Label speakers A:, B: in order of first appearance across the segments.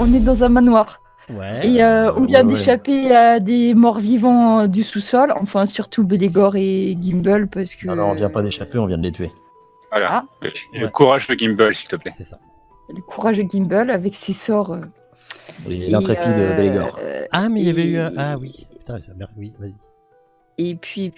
A: on est dans un manoir.
B: Ouais.
A: Et on vient
C: ouais.
A: d'échapper à des morts vivants du sous-sol, enfin surtout Belégor et Gimbal parce que.
C: Alors, on vient pas d'échapper, on vient de les tuer.
D: Voilà.
A: Ah,
D: Le
B: Ouais.
D: courage de Gimbal, s'il te plaît.
B: C'est ça.
A: le courage de Gimbal avec ses sorts.
C: Et
A: Et,
C: l'intrépide Belégor.
B: Ah, mais il y avait eu un.
A: et-
B: Ah oui. Putain, merde, oui, vas-y.
A: Et puis,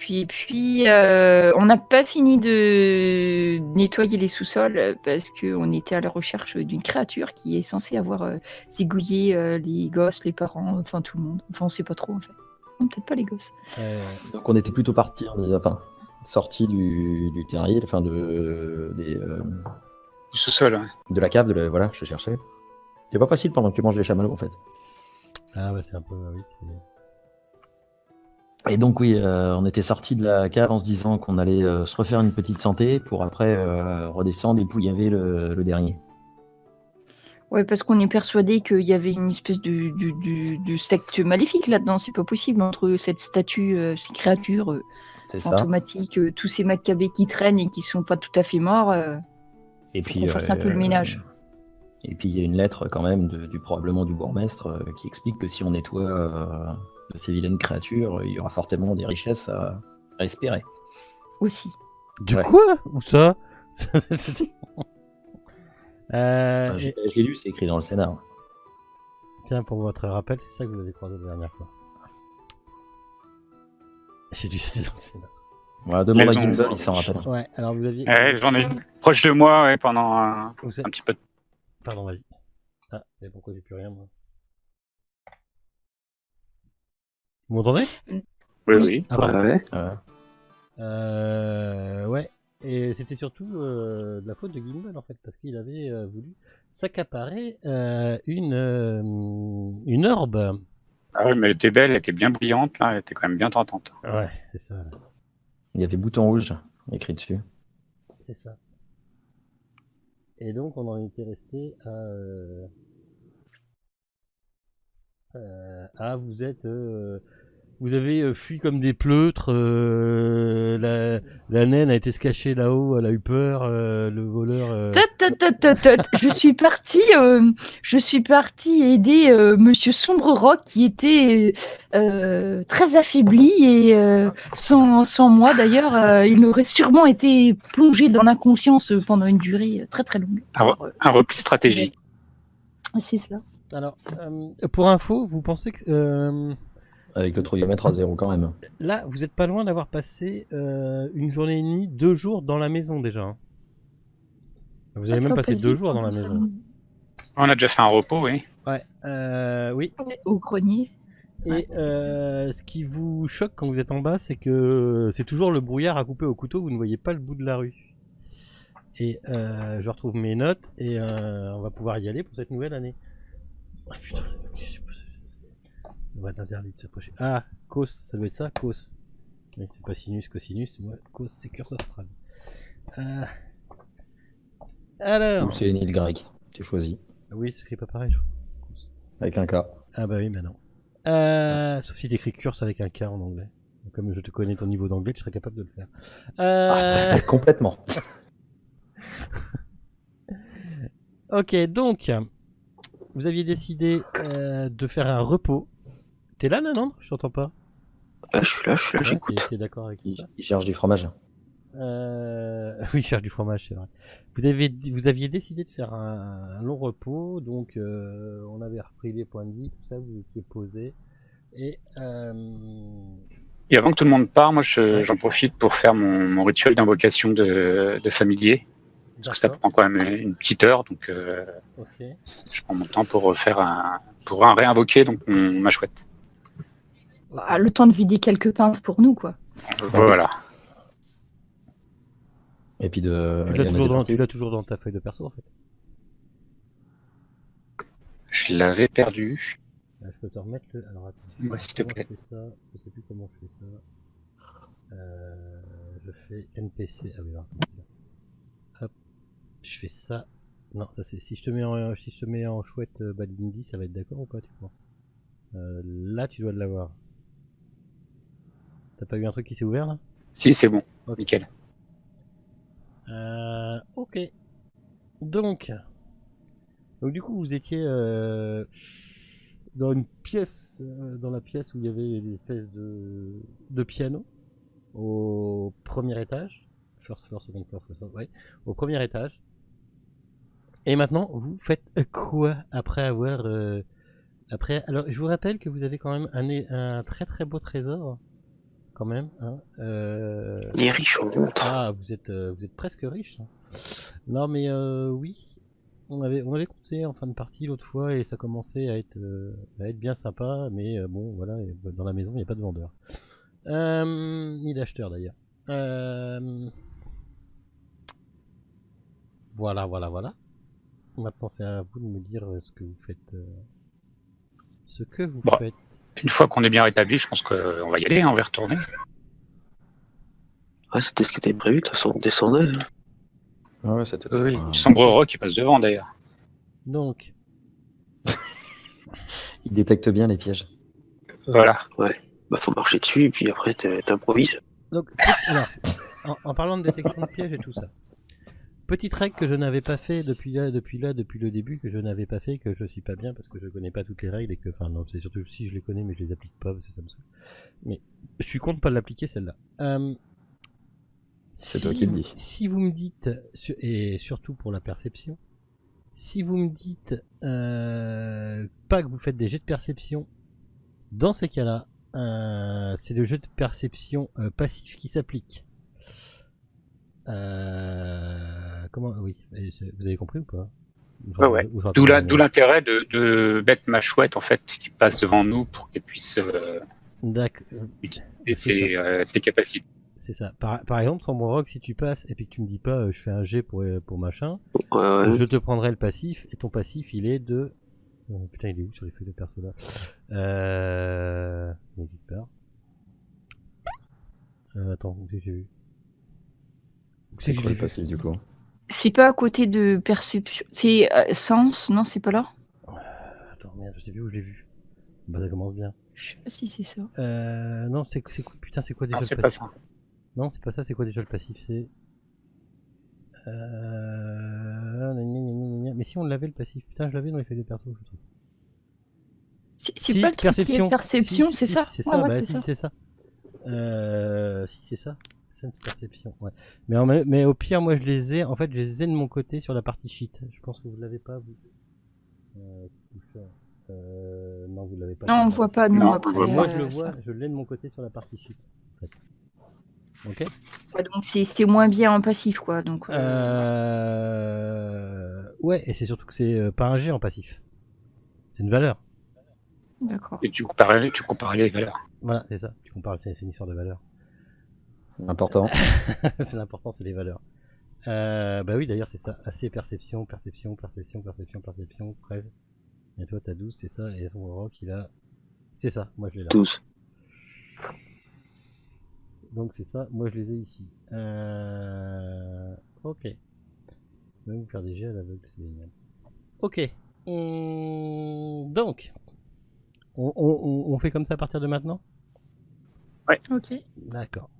A: on n'a pas fini de nettoyer les sous-sols parce qu'on était à la recherche d'une créature qui est censée avoir zigouillé les gosses, les parents, enfin tout le monde. Enfin, on sait pas trop en fait. Non, peut-être pas les gosses.
C: Donc, on était plutôt parti, sorti du terrier, enfin
D: Du sous-sol, ouais.
C: de la cave, voilà, je cherchais. C'est pas facile pendant que tu manges les chamallows en fait.
B: Ah, ouais, c'est un peu. Oui,
C: Et donc oui, on était sorti de la cave en se disant qu'on allait se refaire une petite santé pour après redescendre et pouillave le dernier.
A: Ouais, parce qu'on est persuadé qu'il y avait une espèce de secte maléfique là-dedans. C'est pas possible entre cette statue, ces créatures
C: C'est ça.
A: fantomatiques, tous ces macabées qui traînent et qui sont pas tout à fait morts.
C: Et
A: Faut
C: puis
A: qu'on fasse un peu le ménage.
C: Et puis il y a une lettre quand même probablement du bourgmestre qui explique que si on nettoie de ces vilaines créatures, il y aura fortement des richesses à espérer.
A: Aussi.
B: Du
C: Ouais.
B: quoi? Où ça?
C: Je l'ai lu, c'est écrit dans le scénar.
B: Tiens, pour votre rappel, c'est ça que vous avez croisé la dernière fois. J'ai lu ça dans le scénar.
C: Voilà, demande à
D: Les
C: Gimbal,
D: ombres.
C: il s'en rappelle.
B: Ouais, alors vous aviez.
D: J'en ai proche de moi ouais, pendant un
B: Vous êtes-
D: petit peu de
B: Pardon, vas-y. Ah, mais pourquoi j'ai plus rien, moi? Vous m'entendez?
D: Oui, oui.
B: Ah, pardon.
E: Ouais.
B: Ouais. Et c'était surtout de la faute de Gimbal en fait, parce qu'il avait voulu s'accaparer une orbe.
D: Ah oui, mais elle était belle, elle était bien brillante, là, elle était quand même bien tentante.
B: Ouais, c'est ça.
C: Il y avait bouton rouge écrit dessus.
B: C'est ça. Et donc on en était resté à vous avez fui comme des pleutres. La naine a été se cacher là-haut, elle a eu peur. Le voleur.
A: Je suis partie aider Monsieur Sombre Rock qui était très affaibli et sans moi d'ailleurs, il aurait sûrement été plongé dans l'inconscience pendant une durée très très longue.
D: Un repli stratégique.
A: C'est ça.
B: Alors, pour info, vous pensez que
C: Avec le trouillomètre à 0 quand même.
B: là, vous êtes pas loin d'avoir passé une journée et demie, 2 jours dans la maison déjà. Hein. Vous avez même passé 2 jours dans la maison.
D: On a déjà fait un repos, oui.
B: Ouais, oui.
A: Au grenier.
B: Et ce qui vous choque quand vous êtes en bas, c'est que c'est toujours le brouillard à couper au couteau, vous ne voyez pas le bout de la rue. Et je retrouve mes notes et on va pouvoir y aller pour cette nouvelle année. Ah putain, on va être interdit de s'approcher. Ah, cos, ça doit être ça, cos. Mais c'est pas sinus, cosinus, moi, cos c'est curseur astral. Alors.
C: Ou c'est une île grecque, tu choisis.
B: Oui, c'est écrit pas pareil, je crois. Cos.
C: Avec un K.
B: Ah bah oui, mais non. Sauf si t'écris curse avec un K en anglais. Comme je te connais ton niveau d'anglais, tu serais capable de le faire.
C: Complètement.
B: Ok, donc, vous aviez décidé de faire un repos. T'es là, non? Je t'entends pas.
E: Je suis là, j'écoute.
B: T'es d'accord avec ça?
C: Il cherche du fromage.
B: Oui, je cherche du fromage, c'est vrai. Vous aviez décidé de faire un long repos, donc on avait repris les points de vie, tout ça, vous étiez posé. Et
D: Et avant que tout le monde part, moi j'en profite pour faire mon rituel d'invocation de familier. Parce que ça prend quand même une petite heure, donc
B: okay.
D: Je prends mon temps pour réinvoquer donc ma chouette.
A: Bah, le temps de vider quelques pintes pour nous, quoi.
D: Voilà.
C: Et puis
B: tu l'as toujours dans ta feuille de perso en fait.
D: Je l'avais perdu.
B: Je peux te remettre le. Alors attends.
D: Ouais, s'il te plaît.
B: Je fais ça. Je sais plus comment je fais ça. Je fais NPC. Ah oui, alors, c'est là. Hop. Je fais ça. Non, ça c'est. Si je te mets en chouette Badindi, ça va être d'accord ou pas, tu crois? Là, tu dois l'avoir. T'as pas eu un truc qui s'est ouvert là?
D: Si, c'est bon.
B: Okay.
D: Nickel.
B: Ok. Donc, Donc du coup, vous étiez dans une pièce, dans la pièce où il y avait une espèce de piano au premier étage. First floor, second floor, first floor, ouais, au premier étage. Et maintenant, vous faites quoi après avoir... Alors, je vous rappelle que vous avez quand même un très très beau trésor, quand même. Hein.
E: Les riches, on montre.
B: Ah, vous êtes presque riche. Hein. Non, mais oui, on avait compté en fin de partie l'autre fois et ça commençait à être bien sympa, mais bon, voilà, dans la maison, il n'y a pas de vendeur. Ni d'acheteur d'ailleurs. Voilà. Maintenant, c'est à vous de me dire ce que vous faites.
D: Bon,
B: Faites.
D: une fois qu'on est bien rétabli, je pense qu'on va y aller, hein, on va y retourner.
E: Ah, c'était ce qui était prévu, de toute façon, on descendait.
C: Ouais, c'était
D: Oui, Sombre Rock qui passe devant d'ailleurs.
B: Donc,
C: Il détecte bien les pièges.
D: Voilà.
E: Ouais. Bah, faut marcher dessus, et puis après, t'improvises.
B: donc alors, en parlant de détection de pièges et tout ça, petite règle que je n'avais pas fait depuis le début, que je n'avais pas fait, que je suis pas bien parce que je connais pas toutes les règles et que, enfin non, c'est surtout si je les connais mais je les applique pas parce que ça me saoule. Mais je suis content de pas l'appliquer celle-là.
C: C'est toi qui le dis.
B: Si vous me dites, et surtout pour la perception, si vous me dites pas que vous faites des jets de perception, dans ces cas-là, c'est le jeu de perception passif qui s'applique. Comment oui, vous avez compris ou pas?
D: Ouais. D'où l'intérêt de mettre ma chouette en fait qui passe devant nous pour qu'elle puisse utiliser ses capacités.
B: C'est ça. Par exemple, Sombre Rock, si tu passes et puis que tu me dis pas je fais un jet pour machin,
E: Ouais.
B: je te prendrai le passif et ton passif il est de... Oh, putain, il est où sur les feuilles de perso là? Il est quelque part. Attends, où c'est que j'ai vu?
C: C'est quoi le passif du coup?
A: C'est pas à côté de perception. C'est sens, non, c'est pas là.
B: Attends, merde, je sais plus où je l'ai vu. Bah, ça commence bien.
A: Je sais pas si c'est ça.
B: Non, c'est quoi, putain, c'est quoi déjà
D: Non,
B: le
D: c'est
B: passif?
D: pas ça.
B: Non, c'est pas ça, c'est quoi déjà le passif? C'est. Mais si on l'avait le passif, putain, je l'avais dans les feuilles de perso, je trouve.
A: C'est pas le truc qui est perception, c'est ça?
B: C'est ça,
A: ouais,
B: bah si, c'est ça. Si, c'est ça. Sense perception, ouais. Mais au pire, moi je les ai de mon côté sur la partie sheet. Je pense que vous l'avez pas, vous. Non, vous l'avez pas.
A: Non, on voit pas, nous, après.
B: Moi je le vois, je l'ai de mon côté sur la partie sheet. En fait. Ok.
A: Ouais, donc c'est moins bien en passif, quoi. Donc,
B: ouais, et c'est surtout que c'est pas un G en passif. C'est une valeur.
A: D'accord.
D: Et tu comparais les valeurs.
B: Voilà, c'est ça. Tu compares, c'est une histoire de valeur.
C: Important.
B: C'est l'important, c'est les valeurs. Bah oui, d'ailleurs, c'est ça. AC, perception, 13. Et toi, t'as 12, c'est ça. Et ton rock, il a... C'est ça, moi je l'ai là.
E: 12.
B: Donc c'est ça, moi je les ai ici. Ok. Je vais même vous faire des jets à l'aveugle, c'est génial. Ok. Donc, on fait comme ça à partir de maintenant?
D: Ouais.
A: Ok.
B: D'accord.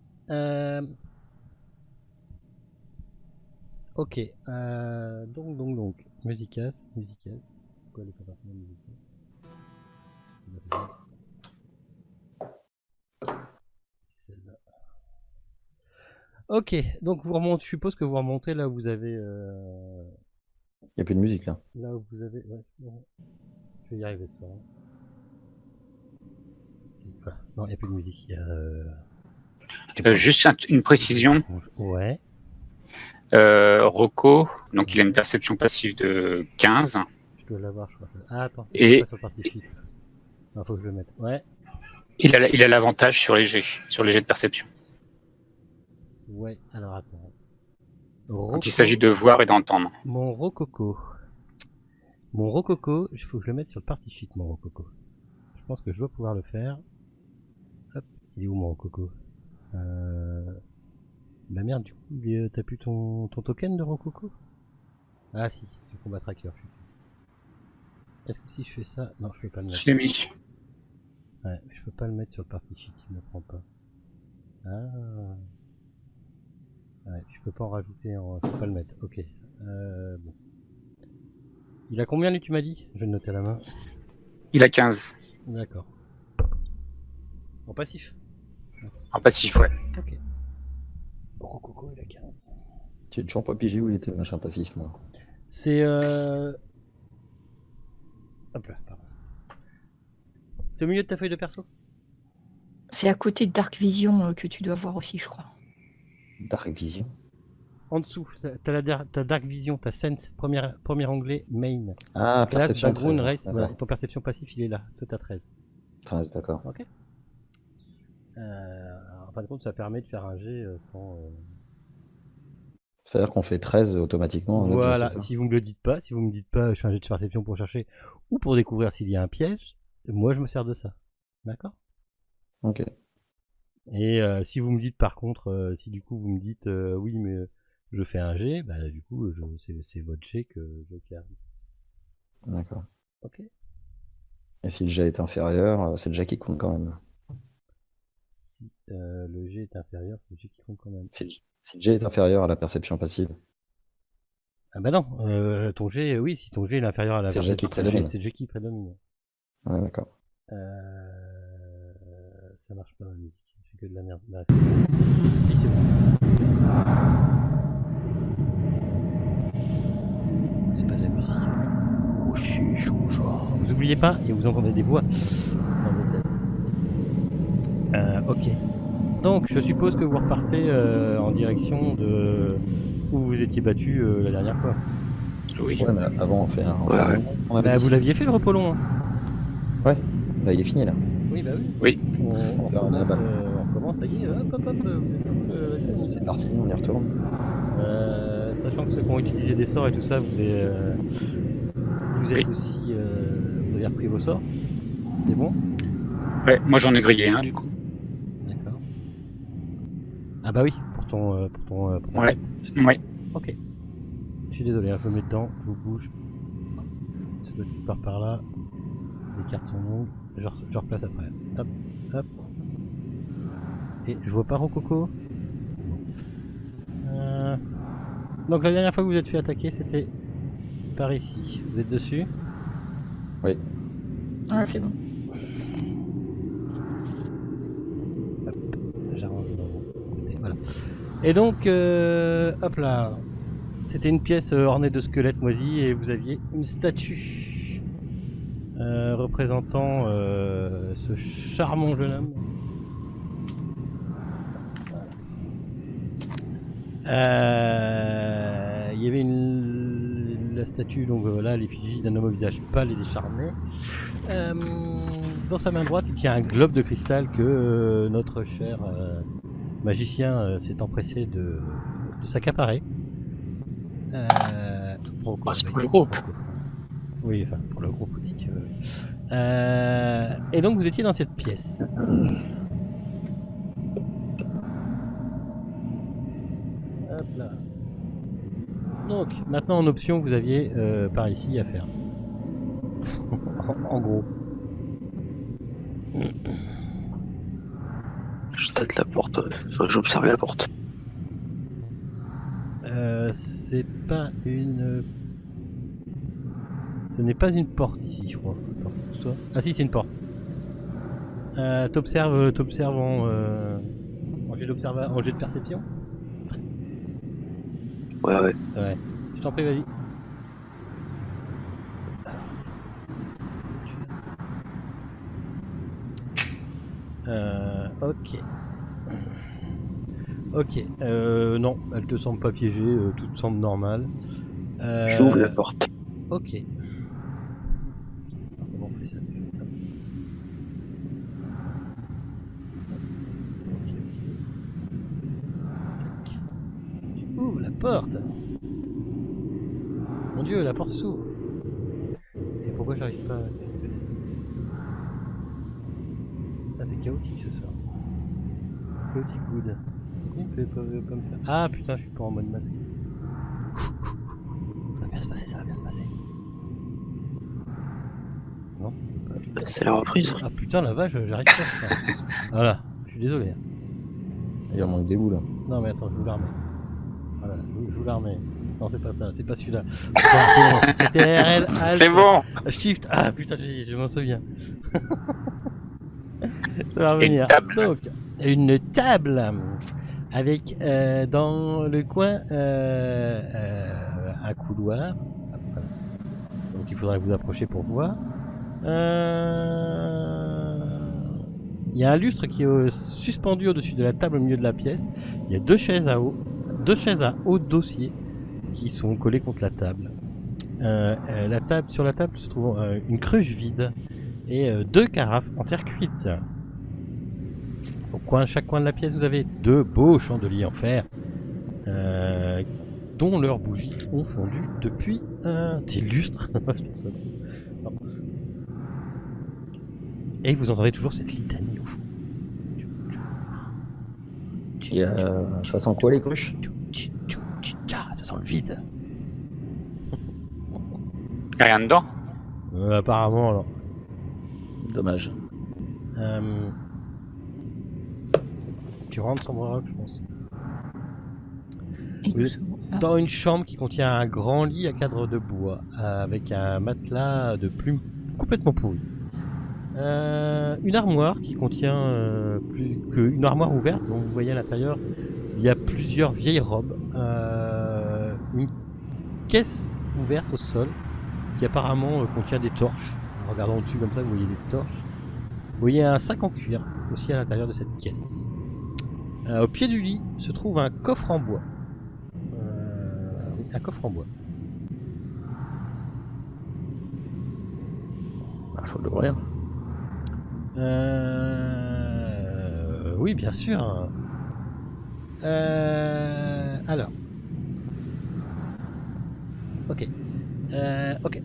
B: Ok. Donc. Musicas. Pourquoi elle est pas partie de Musicas? C'est celle-là. Ok. Donc vous remontez. Je suppose que vous remontez là où vous avez.
C: Il n'y a plus de musique là.
B: Là où vous avez. Ouais. Bon. Je vais y arriver ce soir. Voilà. Non, il n'y a plus de musique.
D: Juste une précision.
B: Ouais.
D: Rocco, donc il a une perception passive de 15.
B: Je dois l'avoir, je crois. Ah, attends,
D: Et
B: pas sur le parti sheet. Non, faut que je le mette. Ouais.
D: Il a l'avantage sur les jets de perception.
B: Ouais, alors attends.
D: Quand il s'agit de voir et d'entendre.
B: Mon rococo, il faut que je le mette sur le party sheet, mon rococo. Je pense que je dois pouvoir le faire. Hop, il est où mon rococo? Bah merde, du coup, t'as plus ton token de rococo? Ah si, c'est le combat tracker, putain. Est-ce que si je fais ça... Non, je peux pas le mettre.
D: Je l'ai mis.
B: Ouais, je peux pas le mettre sur le party sheet, il me prend pas. Ah... Ouais, je peux pas en rajouter, je peux pas le mettre. Ok. Bon. Il a combien lui tu m'as dit? Je vais le noter à la main.
D: Il a 15.
B: D'accord. En passif.
D: En passif, ouais.
B: Ok. Rococo il a 15.
C: Tu as toujours pas pigé où il était le machin passif, moi.
B: C'est Hop là, pardon. C'est au milieu de ta feuille de perso?
A: C'est à côté de Dark Vision que tu dois voir aussi, je crois.
C: Dark Vision.
B: En dessous, t'as Dark Vision, t'as Sense, premier onglet, Main.
C: Ah,
B: Classe,
C: perception
B: Background,
C: 13.
B: Race, voilà. Et ton perception passif, il est là. Toi, t'as 13.
C: 13, d'accord.
B: Ok. En fin de compte, ça permet de faire un jet sans...
C: C'est-à-dire qu'on fait 13 automatiquement. en
B: Voilà,
C: autre, c'est ça
B: si vous me le dites pas, je fais un jet de perception pour chercher ou pour découvrir s'il y a un piège, moi je me sers de ça. D'accord?
C: Ok.
B: Et si vous me dites par contre, si du coup vous me dites oui mais je fais un jet, bah du coup c'est votre jet que je garde.
C: D'accord.
B: Ok.
C: Et si le jet est inférieur, c'est le jet qui compte quand même.
B: Si le jet est inférieur, c'est le jet qui compte quand même.
C: Si le jet est inférieur à la perception passive.
B: Ah bah non, ton jet, oui, si ton jet est inférieur à la
C: C'est le jet qui prédomine.
B: c'est le jet qui prédomine.
C: Ouais, d'accord.
B: Ça marche pas la musique, je fais que de la merde. Bref. Si, c'est bon. C'est pas de la musique.
E: Oh, si, genre.
B: Vous oubliez pas, et vous entendez des voix dans vos têtes. Ok. Donc, je suppose que vous repartez en direction de où vous étiez battu la dernière fois.
D: Oui.
C: Ouais, mais avant, on fait un. On avait
B: Bah,
C: dit.
B: vous l'aviez fait le repos long. Hein.
C: Ouais, bah, il est fini là.
B: Oui, bah oui.
D: Oui.
B: On recommence, ça y est, hop.
C: C'est parti, on y retourne.
B: Sachant que ceux qui ont utilisé des sorts et tout ça, vous êtes aussi. Vous avez repris vos sorts. C'est bon?
D: Ouais, moi j'en ai grillé un du coup.
B: D'accord. Ah bah oui, pour ton
D: Ouais.
B: tête.
D: Ouais.
B: Ok. Je suis désolé, je me mets dedans, je vous bouge. Ça doit être par là. Les cartes sont longues. Je replace après. Hop, hop. Et je vois pas Rococo. Donc la dernière fois que vous êtes fait attaquer, c'était par ici. Vous êtes dessus?
C: Oui.
A: Ah, c'est bon.
B: Hop, j'arrange mon côté. Voilà. Et donc, hop là. C'était une pièce ornée de squelettes moisis et vous aviez une statue représentant ce charmant jeune homme. Il y avait la statue, donc là, l'effigie d'un homme au visage pâle et décharné. Dans sa main droite, il tient un globe de cristal que notre cher magicien s'est empressé de s'accaparer.
D: C'est pour le groupe.
B: Oui, enfin, pour le groupe, si tu veux. Et donc, vous étiez dans cette pièce. Hop là. Donc, maintenant en option, vous aviez par ici à faire. en gros.
E: Je tâte la porte. Enfin, j'observe la porte.
B: C'est pas une. Ce n'est pas une porte ici, je crois. Attends, toi. Ah si, c'est une porte. T'observes en jet de perception.
E: Ouais.
B: Ouais. Je t'en prie, vas-y. Ok. Ok. Non, elle te semble pas piégée, tout te semble normal.
E: J'ouvre la porte.
B: Ok. Comment on fait ça? Ok. Tac. Tu ouvres la porte. Mon Dieu, la porte s'ouvre. Et pourquoi j'arrive pas à... Ça c'est chaotique ce soir. Chaotic good. Il peut pas me faire... Ah putain, je suis pas en mode masque. Ça va bien se passer, ça va bien se passer. Non.
E: C'est la reprise.
B: Ah putain la vache, j'arrive pas. Voilà, je suis désolé.
C: Il en manque des bouts là.
B: Non mais attends, je vous la remets. Voilà, je vous la remets. Non, c'est pas ça, c'est pas celui-là. C'est bon, c'était RL, Alt,
D: C'est bon.
B: Shift. Ah putain, je m'en souviens. Ça va
D: Et une
B: revenir.
D: table.
B: Donc, une table avec dans le coin un couloir. Donc il faudrait vous approcher pour voir. Il y a un lustre qui est suspendu au-dessus de la table au milieu de la pièce. Il y a deux chaises à haut dossier qui sont collées contre la table. Sur la table se trouve une cruche vide et deux carafes en terre cuite. Chaque coin de la pièce, vous avez deux beaux chandeliers en fer dont leurs bougies ont fondu depuis des lustres. Et vous entendez toujours cette litanie au fond.
C: Ça sent quoi les cruches?
B: Ça sent le vide.
D: Rien dedans.
B: Apparemment alors.
C: Dommage.
B: Tu rentres sur mon roc, je pense.
A: Et
B: Vous êtes dans une chambre qui contient un grand lit à cadre de bois avec un matelas de plumes complètement pourri. Une armoire qui contient une armoire ouverte dont vous voyez à l'intérieur il y a plusieurs vieilles robes. Une caisse ouverte au sol qui apparemment contient des torches. En regardant au-dessus comme ça, vous voyez des torches. Vous voyez un sac en cuir aussi à l'intérieur de cette caisse. Au pied du lit se trouve un coffre en bois. Un coffre en bois.
C: Faut l'ouvrir.
B: Oui, bien sûr. Alors. Ok. Ok.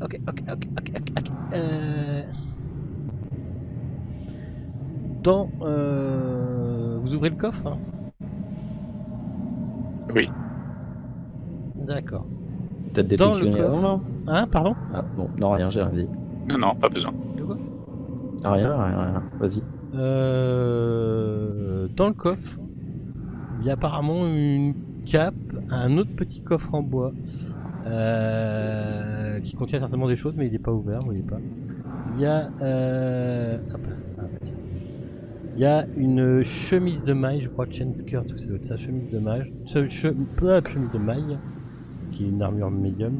B: Vous ouvrez le coffre, hein?
D: Oui.
B: D'accord.
C: Peut-être des
B: Dans
C: trucs
B: le
C: finis avant,
B: coffre.
C: non?
B: Hein, pardon?
C: Ah, non, rien, j'ai rien dit.
D: Non, pas besoin.
B: De quoi?
C: Rien. Vas-y.
B: Dans le coffre, il y a apparemment une cape, un autre petit coffre en bois qui contient certainement des choses, mais il n'est pas ouvert, vous voyez pas. Il y a, il y a une chemise de maille, je crois, chain skirt, ça doit être ça, chemise de maille, chemise de maille, qui est une armure médium.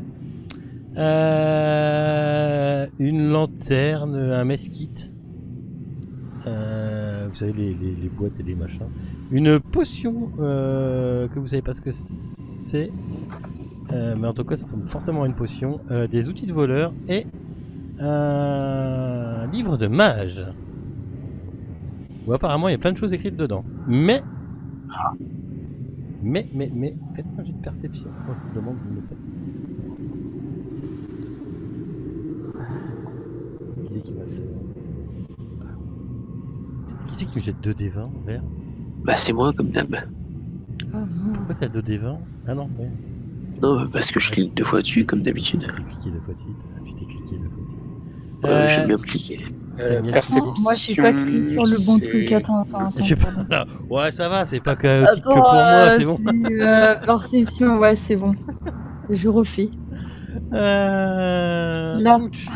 B: Une lanterne, un mesquite. Vous savez les boîtes et les machins. Une potion que vous savez pas ce que c'est, mais en tout cas ça ressemble fortement à une potion. Des outils de voleur et un livre de mage. Où apparemment il y a plein de choses écrites dedans. Mais faites-moi un jet de perception. Moi je vous demande de me faire. Qui c'est qui me jette 2d20 en vert?
E: Bah c'est moi comme d'hab.
B: Pourquoi t'as 2d20? Ah non, ouais.
E: Non, parce que je clique 2 fois dessus comme d'habitude.
B: Tu t'es cliqué 2 fois de suite. Ah, tu t'es cliqué 2 fois de suite.
E: J'aime bien me cliquer.
D: Perception.
A: Moi, j'ai pas cliqué sur le bon truc. Attends.
B: Je sais pas.
A: pardon.
B: Ouais, ça va, c'est pas que
A: Attends,
B: pour moi, c'est bon.
A: Perception, ouais, c'est bon. Je refais. Là.
B: Ouch.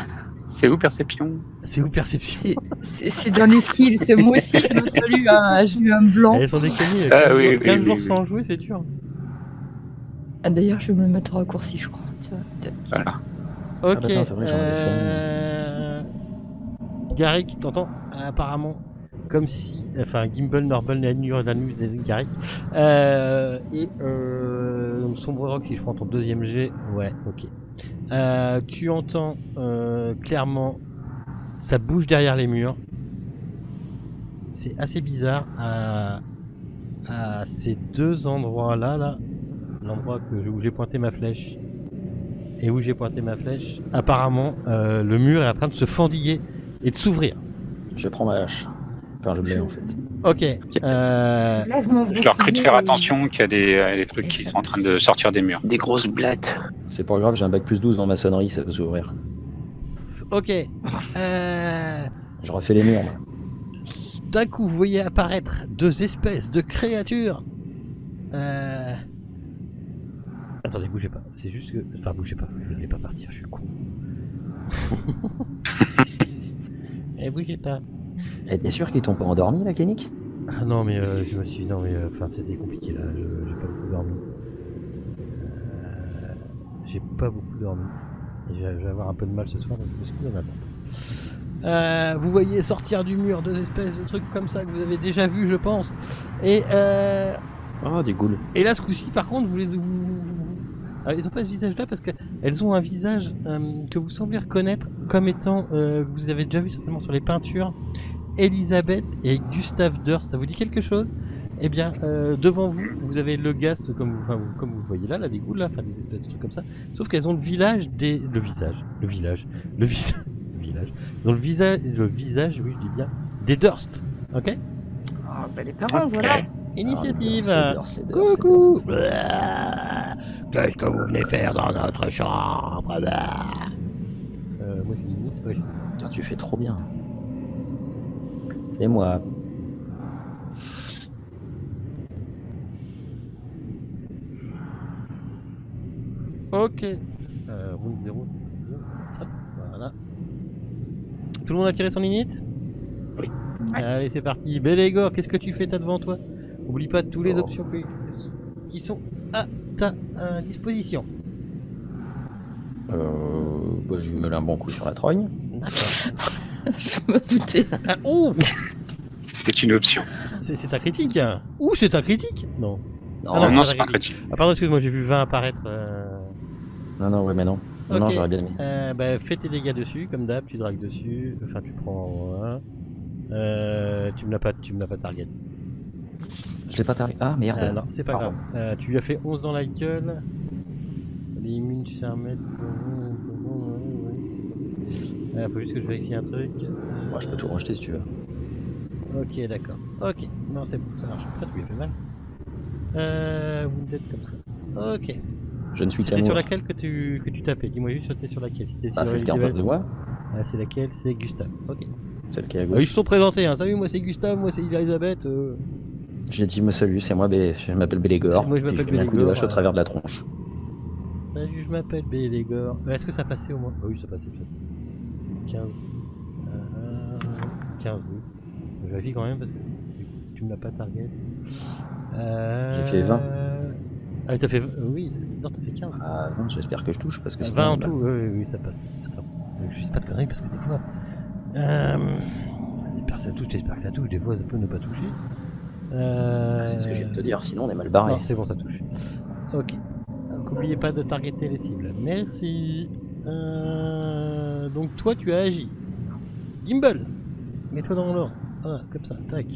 D: C'est où perception?
B: C'est où perception?
A: C'est dans les skills. Moi aussi, il m'a fallu j'ai eu un blanc.
B: Elles sont déconnées.
D: Ah, oui,
B: 15 jours
D: oui.
B: sans jouer, c'est dur.
A: Ah, d'ailleurs, je vais me mettre raccourci, je crois.
D: Voilà.
B: Ok.
C: bah ça, c'est vrai, j'en avais
B: Garrick, t'entends apparemment comme si, enfin Gimbal, Norbel, Nanur, Danus, Garrick et donc Sombre Rock. Si je prends ton deuxième G, ouais, ok. Tu entends clairement, ça bouge derrière les murs. C'est assez bizarre à ces deux endroits là, l'endroit où j'ai pointé ma flèche. Et où j'ai pointé ma flèche, apparemment, le mur est en train de se fendiller et de s'ouvrir.
C: Je prends ma hache. Enfin, je l'ai en fait.
B: Ok.
D: Je leur prie de faire attention qu'il y a des trucs qui sont en train de sortir des murs.
E: Des grosses blattes.
C: C'est pas grave, j'ai un bac plus 12 dans maçonnerie, ça peut s'ouvrir.
B: Ok.
C: Je refais les murs, là.
B: D'un coup, vous voyez apparaître deux espèces de créatures attendez, bougez pas. C'est juste que... Enfin, bougez pas. Je voulais pas partir, je suis con. Eh, bougez pas.
C: Et t'es sûr qu'ils t'ont pas endormi, la clinique?
B: Ah non, mais je me suis... Non, mais... Enfin, c'était compliqué, là. J'ai pas beaucoup dormi. J'ai pas beaucoup dormi. Et je vais avoir un peu de mal ce soir, donc je me suis mis en avance. Vous voyez sortir du mur 2 espèces de trucs comme ça que vous avez déjà vu, je pense. Et
C: Ah, des ghouls.
B: et là, ce coup-ci, par contre, alors, ils ont pas ce visage-là parce qu'elles ont un visage que vous semblez reconnaître comme étant, que vous avez déjà vu certainement sur les peintures, Elisabeth et Gustave Durst. Ça vous dit quelque chose? Eh bien, devant vous, vous avez le Gast, comme vous le voyez là, des ghouls, là, enfin des espèces de trucs comme ça. Sauf qu'elles ont le visage, ils ont le visage, oui, je dis bien, des Durst. Ok?
A: Ah, bah, les parents, voilà.
B: Initiative.
C: Ah,
B: Coucou. Qu'est-ce que vous venez faire dans notre chambre? Moi, j'ai limite. Ouais,
C: Tiens, tu fais trop bien. C'est moi.
B: ok. Round 0, ça serait bien. Hop, voilà. Tout le monde a tiré son init?
D: Oui.
B: Allez, c'est parti. Bélégor, qu'est-ce que tu fais? T'as devant toi? Oublie pas toutes les
C: Oh.
B: options qui sont à ta disposition.
C: Bah, je me mets un bon coup sur la trogne.
B: D'accord.
A: Je me doutais.
B: Ah, oh,
D: C'est une option.
B: c'est ta critique, hein. Ouh, c'est ta critique? Non.
C: Non,
B: Ah non,
D: Non,
B: c'est
D: c'est
B: pas
D: pas critique.
B: Ah pardon, excuse-moi, j'ai vu 20 apparaître.
C: non, ouais, mais non. Non,
B: Ok.
C: j'aurais bien aimé.
B: Bah, fais tes dégâts dessus, comme d'hab, tu dragues dessus. Enfin, tu prends un. Tu me l'as pas target.
C: Je l'ai pas taré. Ah, merde.
B: Non, c'est pas
C: Pardon.
B: grave. Tu lui as fait 11 dans la gueule. Les immunes charmettes. Faut juste que je vérifie un truc.
C: Moi, je peux tout rejeter si tu veux.
B: Ok, d'accord. Ok, non, c'est bon, ça marche. Pourquoi tu lui as fait mal? Vous êtes comme ça. Ok.
C: Je ne suis
B: C'était
C: qu'amour.
B: sur laquelle que tu tapais? Dis-moi juste c'était sur laquelle. Si
C: Ah,
B: sur
C: c'est le qui est en face de moi.
B: Ah, c'est laquelle? C'est Gustave. Ok.
C: Celle qui est à
B: Ils
C: gauche.
B: se sont présentés, hein. Salut, moi c'est Gustave, moi c'est Elisabeth.
C: J'ai dit, me salut, c'est moi, je m'appelle Bélégor.
B: Moi, je
C: Puis
B: m'appelle
C: je mets un coup de
B: Bélégor,
C: hache au travers de la tronche.
B: Salut, je m'appelle Bélégor. Est-ce que ça passait au moins? Ah oui, ça passait de toute façon. 15. 15, oui. Je vérifie quand même parce que tu me l'as pas target.
C: J'ai fait 20.
B: Ah, t'as fait. Oui, non, t'as fait 15.
C: Ah non, j'espère que je touche parce que
B: 20 en
C: sinon,
B: tout, oui, ça passe. Attends, je dis pas de conneries parce que des fois. J'espère que ça touche, des fois ça peut ne pas toucher.
C: c'est ce que je viens de te dire, sinon on est mal barré.
B: Non, c'est bon, ça touche. Ok. Donc n'oubliez pas de targeter les cibles. Merci. Donc toi tu as agi. Gimbal, mets-toi dans l'ordre. Voilà, comme ça, tac.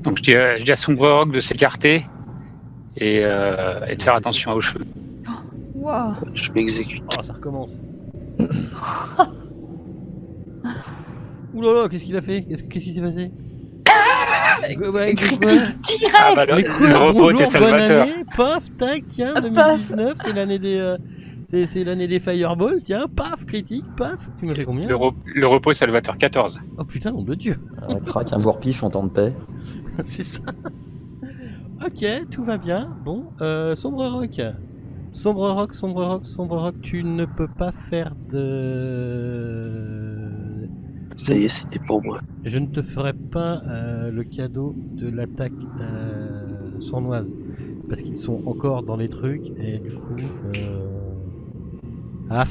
D: Donc je dis à Sombre Rock de s'écarter et de faire attention aux cheveux.
A: Waouh.
E: Je m'exécute.
B: Oh, ça recommence. Ouh là là, qu'est-ce qu'il a fait? Qu'est-ce qui s'est passé? Ouais,
A: Direct.
D: Ah bah
B: mais
D: le
B: quoi?
D: repos était
B: Bonjour, bonne
D: salvateur.
B: année, paf, tac, tiens,
A: Paf.
B: 2019, c'est l'année des... c'est l'année des Fireballs, tiens, paf, critique, paf. Tu m'as fait combien?
D: Le repos est salvateur 14.
B: Oh putain, nom de Dieu.
C: Crac, un bourre-pif en temps de paix.
B: C'est ça. Ok, tout va bien. Bon, Sombre Rock. Sombre Rock, tu ne peux pas faire de...
E: Ça y est, c'était pour moi.
B: Je ne te ferai pas le cadeau de l'attaque sournoise. Parce qu'ils sont encore dans les trucs et du coup... Af,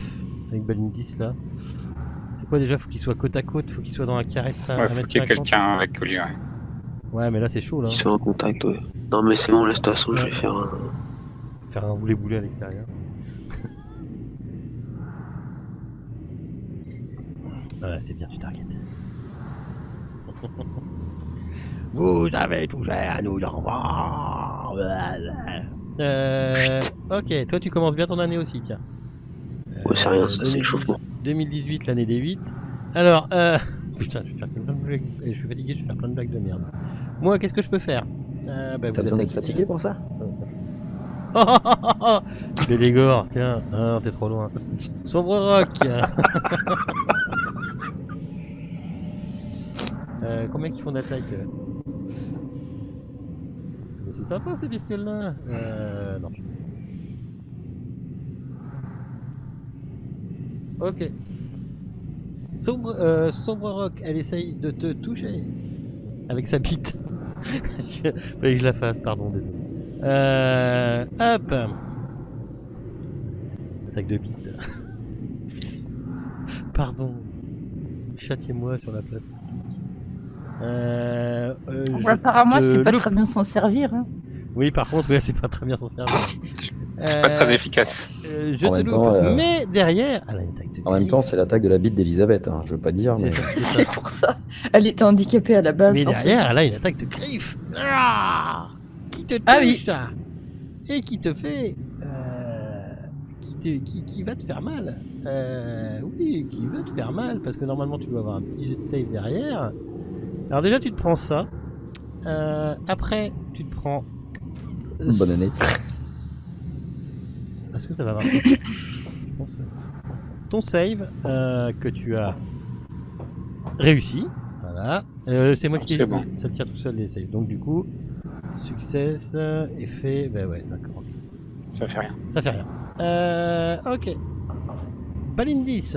B: avec Balindis là. C'est quoi déjà? Faut qu'il soit côte à côte, faut qu'il soit dans un carré de ça.
D: Ouais, faut qu'il y ait quelqu'un avec lui. Ouais.
B: Ouais, mais là c'est chaud là.
E: Ils sont en contact, ouais. Non, mais c'est bon, laisse de toute façon, je vais faire un.
B: Faire un boulet à l'extérieur. Ouais, c'est bien, tu targetes. Vous avez touché à nous d'enfants. Ok, toi tu commences bien ton année aussi, tiens.
E: Ouais, c'est rien, ça, c'est le chauffement.
B: 2018, l'année des 8. Alors, putain, je vais faire plein de blagues. Je suis fatigué, je vais faire plein de blagues de merde. Moi, qu'est-ce que je peux faire?
C: T'as besoin d'être fatigué pour ça?
B: Bélégor, tiens, non, t'es trop loin. Sombre Rock. Combien qu'ils font d'attaque? Mais c'est sympa ces bestioles là. Non. Ok. Sombre Rock, elle essaye de te toucher avec sa bite. Fallait que je la fasse, pardon, désolé. Hop. Attaque de bite. Pardon. Châtiez-moi sur la place publique.
A: Apparemment, c'est pas très bien s'en servir. Hein.
B: Oui, par contre, ouais, c'est pas très bien s'en servir.
D: C'est pas très efficace.
B: Je
C: En
B: te
C: même
B: loupe.
C: temps,
B: Mais derrière, elle a une attaque de
C: En même temps, c'est l'attaque de la bite d'Elisabeth, hein, je veux pas dire, mais...
A: C'est pour ça. Elle était handicapée à la base.
B: Mais
A: en fait.
B: derrière, elle a une attaque de griffe. Qui te touche
A: Ah oui.
B: et qui te fait... qui va te faire mal. Oui, qui va te faire mal, parce que normalement tu dois avoir un petit jet de save derrière. Alors déjà, tu te prends ça. Après, tu te prends...
C: Bonne année.
B: Est-ce que ça va marcher? Ton save que tu as réussi. Voilà. C'est moi qui
D: C'est bon.
B: Ça tire tout seul les saves. Donc du coup, succès, effet... Ben ouais, d'accord.
D: Ça fait rien.
B: Ça fait rien. Ok. Balindis.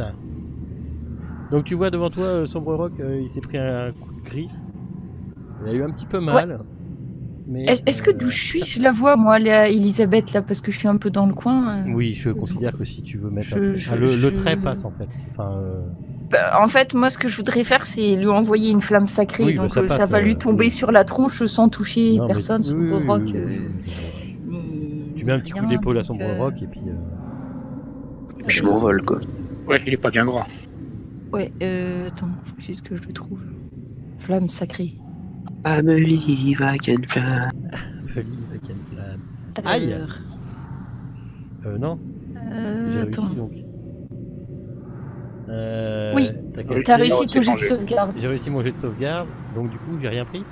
B: Donc tu vois devant toi, Sombre Rock, il s'est pris un coup de griffe. Il a eu un petit peu mal. Mais,
A: Est-ce que d'où je suis, je la vois, moi, Elisabeth, là, parce que je suis un peu dans le coin.
B: Oui, je considère que si tu veux mettre
A: Je-
B: le trait passe en fait. Enfin,
A: En fait, moi, ce que je voudrais faire, c'est lui envoyer une flamme sacrée.
B: Oui,
A: donc,
B: ça passe,
A: ça va lui tomber
B: oui.
A: sur la tronche sans toucher
B: non, mais-
A: personne,
B: oui,
A: Sombre
B: oui,
A: Rock.
B: oui, oui. Tu mets un petit coup
A: rien,
B: d'épaule à
A: donc,
B: Sombre Rock et puis.
E: Je m'envole, quoi.
D: Ouais, il est pas bien grand.
A: Ouais, attends, faut juste que je le trouve. Flamme sacrée.
E: Amélie Wagenflam.
B: Aïe. Non, j'ai
A: Attends.
B: réussi donc.
A: Oui,
B: t'as
A: t'as
B: quel-
A: réussi ton jet de
D: changé.
A: sauvegarde.
B: J'ai réussi mon jet de sauvegarde, donc du coup j'ai rien pris.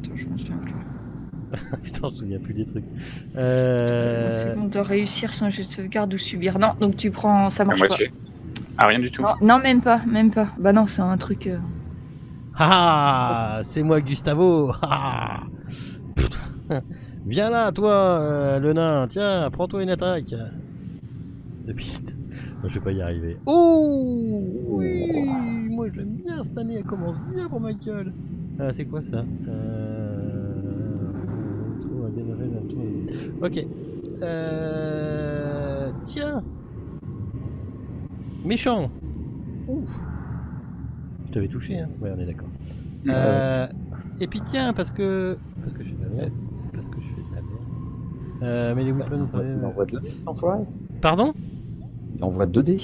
A: Attends, je m'en souviens plus.
B: Putain, je me souviens plus des trucs.
A: C'est bon de réussir son jet de sauvegarde ou subir. Non, donc tu prends. Ça
D: À
A: marche pas.
D: moitié. Ah, rien du tout.
A: Non, même pas, même pas. Bah non, c'est un truc.
B: Ah, c'est moi Gustavo. Ah. Viens là, toi, le nain. Tiens, prends-toi une attaque. De piste. Moi, je vais pas y arriver. Oh, oui. Moi, j'aime bien cette année. Elle commence bien pour ma gueule. C'est quoi ça? Ok. Tiens. Méchant. Ouf. Je t'avais touché, hein. Ouais, on est d'accord. Et puis tiens, parce que je fais de la merde. Mais les weapons...
C: Il envoie 2 dés, l'enfoiré.
B: Pardon?
C: Il envoie 2 dés.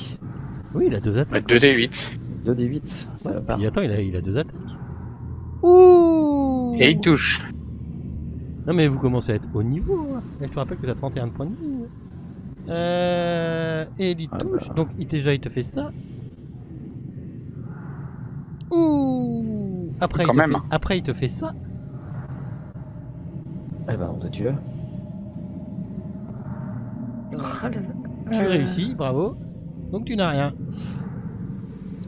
B: Oui, il a 2 attaques.
D: 2d8.
C: 2 dés 8, ça va pas.
B: Et attends, il a 2 attaques. Ouh.
D: Et il touche.
B: Non mais vous commencez à être haut niveau. Hein. Et je te rappelle que t'as 31 points de vie. Et il touche. Donc il te fait ça. Ouh. Après,
D: Quand même.
B: Après il te fait ça.
C: Eh ben, de Dieu.
B: Tu réussis, bravo. Donc tu n'as rien.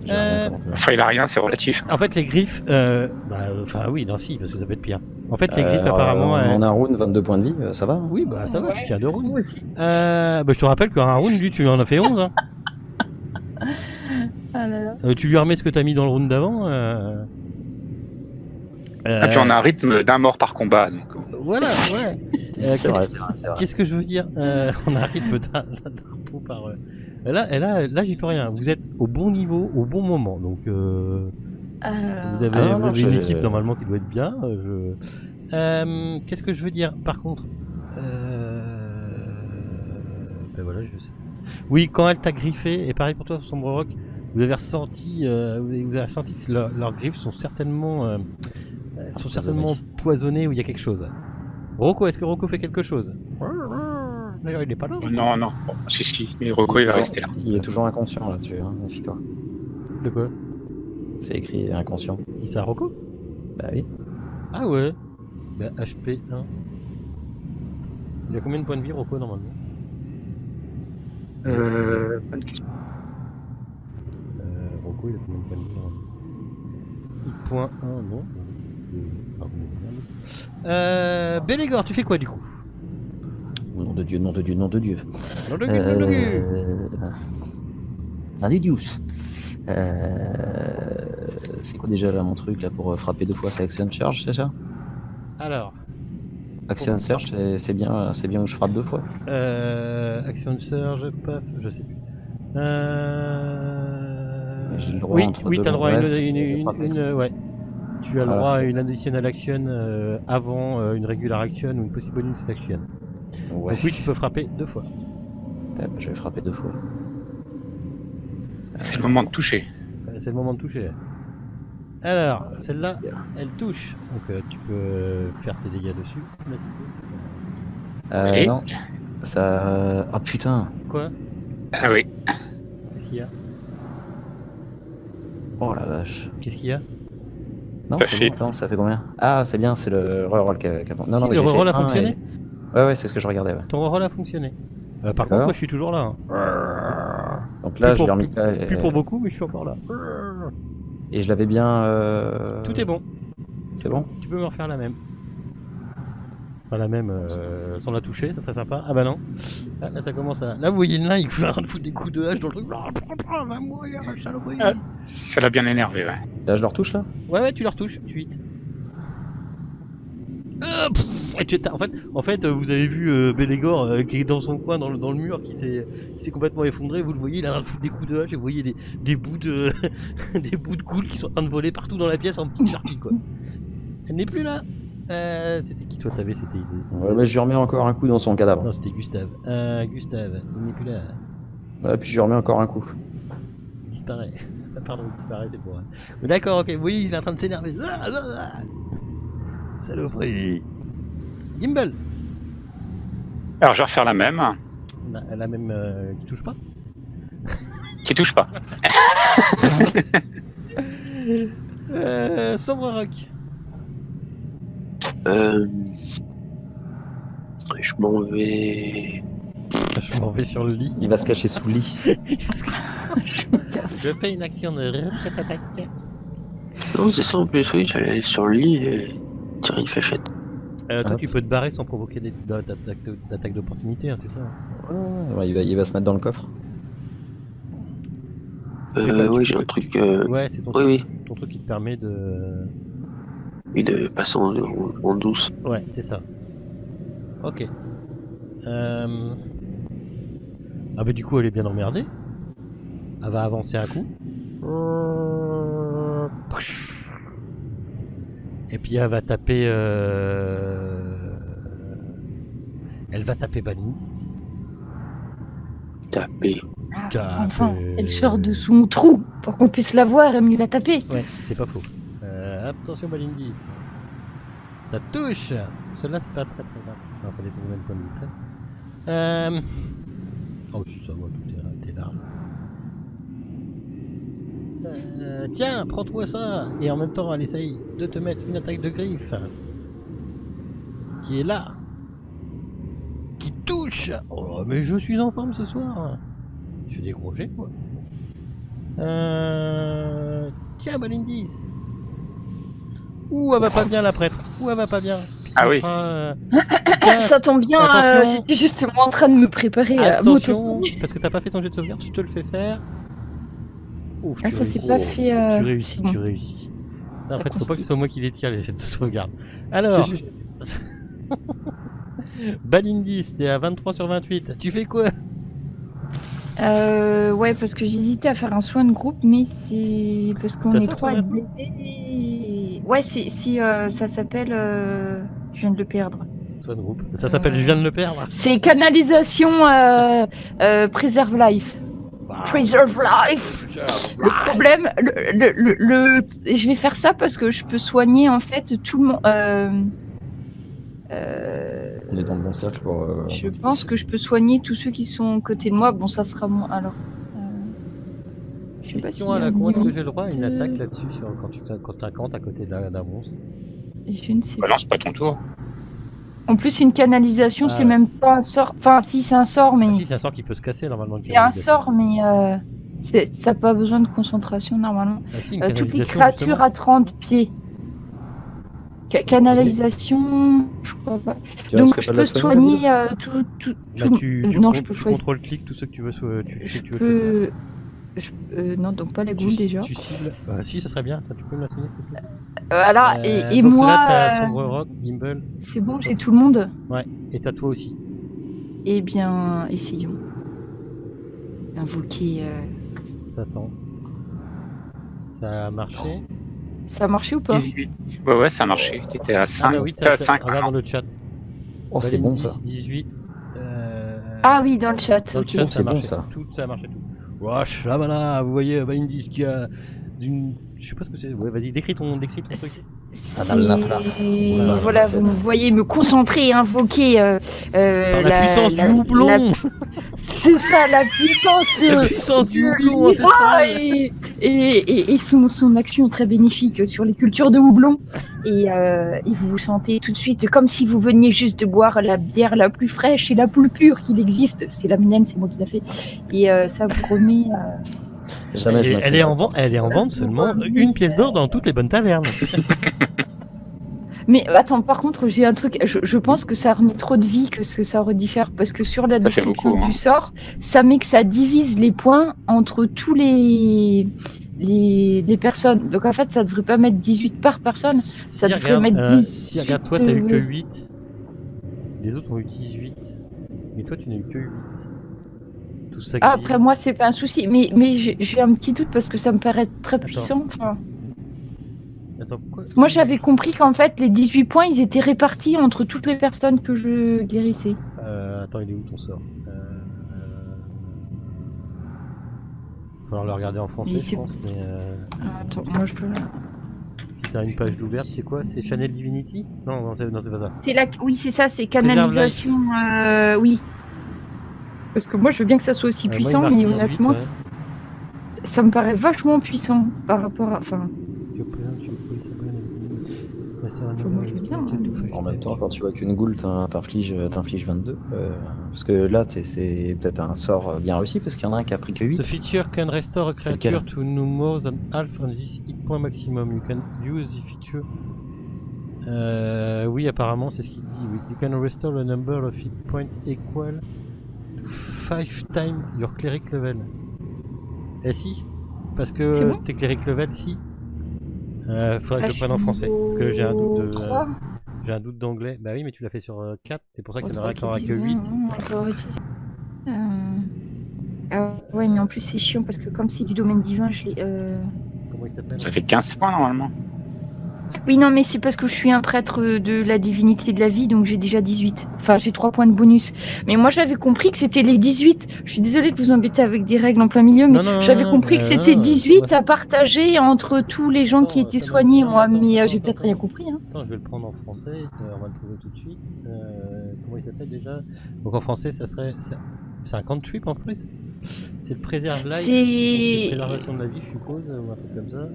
C: J'ai rien commencé.
D: Enfin, il a rien, c'est relatif.
B: En fait les griffes, enfin oui, non si, parce que ça peut être pire. En fait les griffes apparemment...
C: En un round, 22 points de vie, ça va. Hein.
B: Oui, bah ça va,
A: Ouais.
B: tu tiens 2 rounds. Je te rappelle qu'un round, lui, tu en as fait 11. Hein.
A: Ah là là.
B: Tu lui remets ce que t'as mis dans le round d'avant.
D: Et puis on a un rythme d'un mort par combat. Donc...
B: Voilà, ouais.
C: C'est vrai, c'est vrai, c'est vrai.
B: Qu'est-ce que je veux dire? On a un rythme d'un repos par... Là, j'y peux rien. Vous êtes au bon niveau, au bon moment. Donc, vous avez, vous avez une équipe normalement qui doit être bien. Qu'est-ce que je veux dire? Par contre... Ben voilà, je sais. Oui, quand elle t'a griffé, et pareil pour toi, Sombre Rock, vous avez ressenti, vous avez senti que leurs griffes sont certainement, poisonnées, où il y a quelque chose. Rocco, est-ce que Rocco fait quelque chose? D'ailleurs, il est pas là.
D: Non, non. Bon, si. Mais Rocco, il va rester là.
C: Il est toujours inconscient là-dessus, hein, méfie-toi.
B: De quoi?
C: C'est écrit inconscient.
B: Il sert Rocco?
C: Bah oui.
B: Ah ouais. Bah, HP 1. Il a combien de points de vie, Rocco, normalement?
D: Bonne question.
B: Rocco, il a combien de points de vie, normalement? Point 1, non. Bélégor, tu fais quoi du coup?
C: Nom de Dieu, nom de Dieu, nom de Dieu.
B: Nom de Dieu, nom de Dieu.
C: Zindidius. C'est quoi déjà là mon truc là pour frapper 2 fois? C'est Action Charge, c'est ça?
B: Alors,
C: Action Surge, c'est bien où je frappe 2 fois.
B: Action Surge, paf, je sais plus.
C: J'ai le droit
B: Oui,
C: entre
B: oui,
C: deux
B: t'as le droit à
C: restes,
B: ouais. Tu as le
C: Voilà.
B: droit à une additional action avant une regular action ou une possible bonus action.
C: Ouais.
B: Donc oui, tu peux frapper 2 fois.
C: Je vais frapper 2 fois.
D: C'est le moment de toucher.
B: C'est le moment de toucher. Alors, celle-là, elle touche. Donc tu peux faire tes dégâts dessus.
D: Et
C: Non. Ça. Ah putain.
B: Quoi?
D: Ah oui.
B: Qu'est-ce qu'il y a?
C: Oh la vache.
B: Qu'est-ce qu'il y a?
C: Non,
D: Ça
C: c'est
D: fait-
C: bon, attends, ça fait combien? Ah, c'est bien, c'est le reroll qui a. Non,
B: Si,
C: non, mais
B: le
C: j'ai
B: reroll
C: fait
B: a
C: un
B: fonctionné?
C: Ouais, c'est ce que je regardais, ouais.
B: Ton reroll a fonctionné. Par
C: D'accord.
B: contre, moi je suis toujours là.
C: Donc là,
B: Plus
C: je
B: pour-
C: l'ai remis là.
B: Plus pour beaucoup, mais je suis encore là.
C: Et je l'avais bien.
B: Tout est bon.
C: C'est bon?
B: Tu peux me refaire la même. Enfin, la même sans la toucher, ça serait sympa. Ah bah non. Ah, là, ça commence à. Là, vous voyez le nain, il fait en train de foutre des coups de hache dans le truc. Va mourir, saloperie.
D: Ah. Ça l'a bien énervé, ouais.
C: Là, je le retouche là?
B: Ouais, tu le retouches, tu hits. En fait, vous avez vu Belégor qui est dans son coin, dans le mur, qui s'est complètement effondré. Vous le voyez, il a en train de foutre des coups de hache et vous voyez des bouts de des bouts de goule qui sont en train de voler partout dans la pièce en petites charpies, quoi. Elle n'est plus là. C'était qui toi t'avais? C'était
C: Ouais, mais je lui remets encore un coup dans son cadavre.
B: Non, c'était Gustave. Gustave, il n'est plus là.
C: Ouais, puis je lui remets encore un coup.
B: Il disparaît. Ah, pardon, il disparaît, c'est pour. Mais d'accord, ok. Vous voyez, il est en train de s'énerver. Saloperie. Gimbal.
D: Alors je vais refaire la même.
B: La même qui touche pas.
D: Qui touche pas.
B: Sombre Rock.
E: Je m'en vais.
B: Je m'en vais sur le lit.
C: Il va se cacher sous le lit.
B: Je fais une action de attaque.
E: Non, c'est ça en plus, oui, j'allais aller sur le lit et tirer une fléchette.
B: Toi, tu peux te barrer sans provoquer d'attaque d'opportunité, hein, c'est ça?
C: Ouais, il va se mettre dans le coffre.
E: Oui, j'ai un truc.
B: Ouais, c'est ton,
E: Oui,
B: ton truc qui te permet de.
E: oui, de passer en douce.
B: Ouais, c'est ça. Ok. Ah bah du coup elle est bien emmerdée. Elle va avancer un coup. Et puis elle va taper... Elle va taper Balindis.
E: Taper.
A: Enfin, elle sort de son trou pour qu'on puisse la voir et me la taper.
B: Ouais, c'est pas faux. Attention Balindis. Ça touche. Celle-là c'est pas très grave. Non, ça dépend même point de détresse. Oh si ça va, t'es là. Tiens, prends-toi ça. Et en même temps, elle essaye de te mettre une attaque de griffe. Qui est là. Qui touche. Oh mais je suis en forme ce soir. Je fais des gros jets quoi. Tiens Balindis. Ouh, elle va pas bien la prêtre. Ouh, elle va pas bien.
D: Ah oui.
A: Ça tombe bien,
B: Attention.
A: j'étais justement en train de me préparer à
B: Attention,
A: m'auto-soigner.
B: parce que t'as pas fait ton jet de sauvegarde, je te le fais faire. Ouf,
A: Ah,
B: tu
A: ça
B: réussis.
A: c'est pas fait.
B: Tu réussis,
A: c'est bon.
B: tu réussis. En fait, faut pas que
A: construit.
B: ce soit moi qui les tire les jets de sauvegarde. Alors, Balindis, t'es à 23 sur 28. Tu fais quoi?
A: Ouais, parce que j'hésitais à faire un soin de groupe, mais c'est parce qu'on
B: T'as
A: est
B: ça,
A: trois à
B: toi,
A: être blessés. Ouais, ça s'appelle. Je viens de le perdre.
B: Soin de groupe. Ça s'appelle Je viens de le perdre.
A: C'est canalisation Preserve Life. Preserve Life. Le problème, je vais faire ça parce que je peux soigner en fait tout le monde.
C: On est dans le bon cercle pour.
A: Je pense que je peux soigner tous ceux qui sont à côté de moi. Bon, ça sera moi. Alors. Je sais pas
B: Question
A: si
B: à la con, est-ce que
A: limite,
B: j'ai le droit à une attaque là-dessus quand t'accantes à côté d'un monstre?
A: Je ne sais
D: Bah
A: pas.
D: non, c'est pas ton tour.
A: En plus, une canalisation,
B: Ah
A: c'est
B: ouais.
A: même pas un sort. Enfin, si, c'est un sort, mais.
B: Ah, si, c'est un sort qui peut se casser normalement.
A: C'est un sort, mais. T'as pas besoin de concentration normalement.
B: Ah, si, une
A: Toutes les
B: canalisation,
A: créatures
B: justement.
A: à 30 pieds. Canalisation, je crois pas.
C: Tu
A: Donc
C: risques
A: je
C: pas de
A: peux
C: la soigner,
A: soigner tout.
B: Bah, tu
A: Non, je peux choisir.
B: contrôle-clic tous ceux que tu veux.
A: Je
B: tu veux
A: peux. Non, donc pas la goule déjà.
B: Tu cibles. Si, ce serait bien. Attends, tu peux me la soigner, s'il te plaît.
A: Voilà, et
B: donc
A: moi.
B: là, t'as Sombre Rock, Gimbal.
A: C'est bon, j'ai tout le monde.
B: Ouais, et t'as toi aussi.
A: Eh bien, essayons d'invoquer.
B: Satan. Ça a marché.
A: Ça a marché ou pas?
D: 18. Ouais, ça a marché. T'étais à 5.
B: Ah bah oui,
D: T'étais à 5.
B: regarde dans le chat.
C: Oh, c'est
B: Valine
C: bon
B: 10,
C: ça.
B: 18.
A: Ah oui, dans le chat,
B: Dans le
A: ok.
B: chat,
C: Oh, c'est bon,
B: marché.
C: ça.
B: Tout, ça a marché tout. Wesh, là, voilà, vous voyez, Valine 10 qui a d'une. Je sais pas ce que c'est. Ouais, vas-y, décris ton truc.
C: Ah, dans le lafla.
A: Voilà, vous me voyez me concentrer, invoquer
B: Par la puissance du houblon.
A: C'est ça, la puissance.
B: La puissance du houblon
A: Ah,
B: ancestral.
A: et son action très bénéfique sur les cultures de houblon. Et vous vous sentez tout de suite comme si vous veniez juste de boire la bière la plus fraîche et la plus pure qu'il existe. C'est la mienne, c'est moi qui l'a fait. Et ça vous remet.
C: Jamais je
B: Elle est en vente seulement une pièce d'or dans toutes les bonnes tavernes.
A: Mais attends, par contre, j'ai un truc. Je pense que ça remet trop de vie que ce que ça aurait dû faire. Parce que sur la
D: Ça fait
A: description
D: beaucoup, hein.
A: du sort, ça met que ça divise les points entre tous les personnes. Donc en fait, ça devrait pas mettre 18 par personne. Ça devrait mettre 18.
B: Si, regarde, toi, t'as eu que 8. Les autres ont eu 18. Mais toi, tu n'as eu que 8. Tout ça
A: Ah, après, moi, c'est pas un souci. Mais j'ai un petit doute parce que ça me paraît très
B: Attends.
A: puissant. Enfin,
B: Attends, pourquoi
A: moi, j'avais compris qu'en fait, les 18 points, ils étaient répartis entre toutes les personnes que je guérissais.
B: Attends, il est où ton sort Falloir le regarder en français,
A: Mais
B: je
A: c'est-
B: pense. Mais
A: Attends, moi, je peux.
B: si t'as une page d'ouverte, c'est quoi? C'est Channel Divinity? Non, c'est pas ça.
A: C'est la... Oui, c'est ça, c'est canalisation. Oui. Parce que moi, je veux bien que ça soit aussi
B: Moi, il
A: puissant,
B: marque
A: mais
B: 18,
A: honnêtement,
B: ouais.
A: ça me paraît vachement puissant par rapport à. Enfin, moi, je veux bien, hein.
C: En même temps, quand tu vois qu'une goule t'inflige 22. Parce que là, c'est peut-être un sort bien réussi, parce qu'il y en a un qui a pris que 8.
B: The feature can restore a
C: C'est lequel?
B: creature to no more than half on this hit point maximum. You can use the feature. Oui, apparemment, c'est ce qu'il dit. Oui. You can restore a number of hit points equal to 5 times your cleric level. Eh si, parce
A: C'est
B: que
A: bon
B: tes cleric level, si. Faudrait que je le prenne en français, parce que j'ai un doute de. J'ai un doute d'anglais. Bah oui, mais tu l'as fait sur 4, c'est pour ça qu'il y en aura qui aura que 8.
A: Ah ouais, mais en plus c'est chiant parce que comme c'est du domaine divin, je l'ai.
B: Comment il s'appelle?
D: Ça fait 15 points normalement.
A: Oui, non, mais c'est parce que je suis un prêtre de la divinité de la vie, donc j'ai déjà 18. Enfin, j'ai 3 points de bonus. Mais moi, j'avais compris que c'était les 18. Je suis désolée de vous embêter avec des règles en plein milieu, mais j'avais compris que c'était 18 à partager entre tous les gens qui étaient soignés, moi. Mais j'ai peut-être rien compris. Hein.
B: Attends, je vais le prendre en français, on va le trouver tout de suite. Comment il s'appelle déjà? Donc en français, ça serait. C'est un cantrip en plus? C'est le préserve life? C'est préservation de la vie, je suppose, ou un truc comme ça?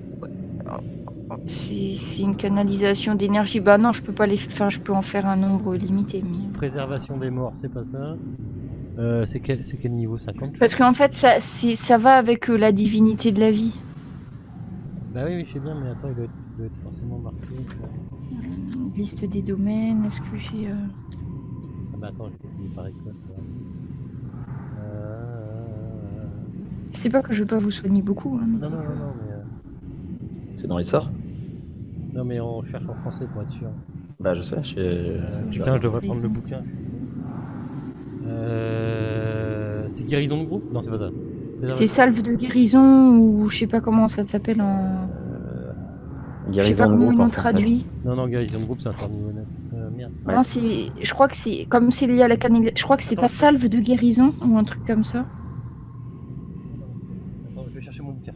A: C'est une canalisation d'énergie. Bah non, je peux pas les. Enfin, je peux en faire un nombre limité. Mais...
B: Préservation des morts, c'est pas ça. C'est quel niveau? 50?
A: Parce qu'en fait, ça va avec la divinité de la vie.
B: Bah oui, je sais bien, mais attends, il doit être forcément marqué.
A: Liste des domaines, est-ce que j'ai.
B: Ah bah attends, il paraît que.
A: C'est pas que je veux pas vous soigner beaucoup. Hein, mais
B: Non, mais.
C: C'est dans les sorts?
B: Non, mais on cherche en français pour être sûr.
C: Bah je sais,
B: Putain, je devrais prendre le bouquin. C'est guérison de groupe? Non, c'est pas ça.
A: C'est salve de guérison ou je sais pas comment ça s'appelle en.
C: Guérison de groupe en français.
A: Traduit.
B: Non, guérison de groupe, c'est un sort niveau 9. Merde.
C: Ouais.
A: Non, je crois que c'est comme c'est lié à la canalisation. Je crois que c'est pas salve de guérison ou un truc comme ça.
B: Attends, je vais chercher mon bouquin.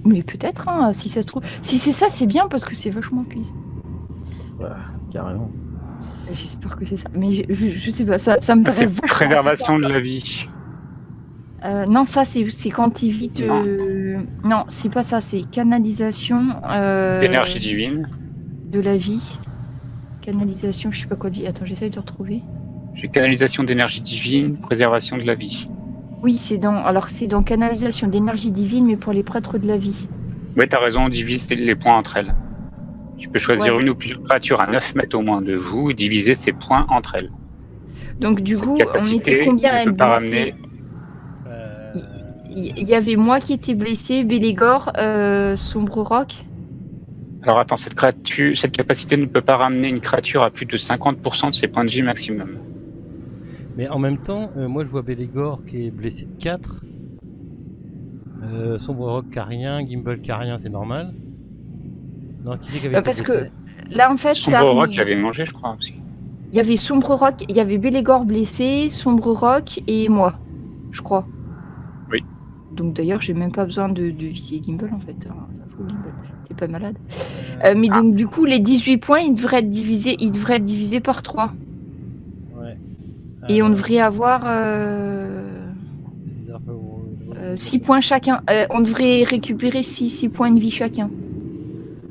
A: Mais peut-être, hein, si ça se trouve. Si c'est ça, c'est bien parce que c'est vachement puissant.
C: Ouais, carrément.
A: J'espère que c'est ça. Mais je sais pas, ça me paraît.
D: C'est préservation de la vie.
A: Non, ça c'est quand il vite. Non, c'est pas ça, c'est canalisation.
D: D'énergie divine.
A: De la vie. Canalisation, je sais pas quoi dire. Attends, j'essaye de retrouver.
D: J'ai canalisation d'énergie divine, préservation de la vie.
A: Oui, c'est dans canalisation d'énergie divine, mais pour les prêtres de la vie.
D: Ouais, t'as raison, on divise les points entre elles. Tu peux choisir une ou plusieurs créatures à 9 mètres au moins de vous et diviser ces points entre elles.
A: Donc du
D: Cette
A: coup, on était
D: capacité
A: combien
D: ne
A: à être
D: peut pas
A: blessés?
D: ramener.
A: Il y avait moi qui étais blessé, Bélégor, Sombre Roc.
D: Alors attends, cette capacité ne peut pas ramener une créature à plus de 50% de ses points de vie maximum.
B: Mais en même temps, moi je vois Bélégor qui est blessé de 4. Sombre Rock qui a rien, Gimbal qui a rien, c'est normal. Non, qui c'est qui avait été
A: Parce
B: blessé?
A: que là, en fait, ça.
D: Sombre Rock avait mangé, je crois aussi.
A: Il y avait Sombre Roc, il y avait Bélégor blessé, Sombre Roc et moi, je crois.
D: Oui.
A: Donc d'ailleurs, j'ai même pas besoin de viser Gimbal en fait. Gimbal, t'es pas malade. Mais donc du coup, les 18 points, ils devraient être divisés par 3.
B: Ouais.
A: Et on devrait avoir 6 points chacun. On devrait récupérer 6 points de vie chacun.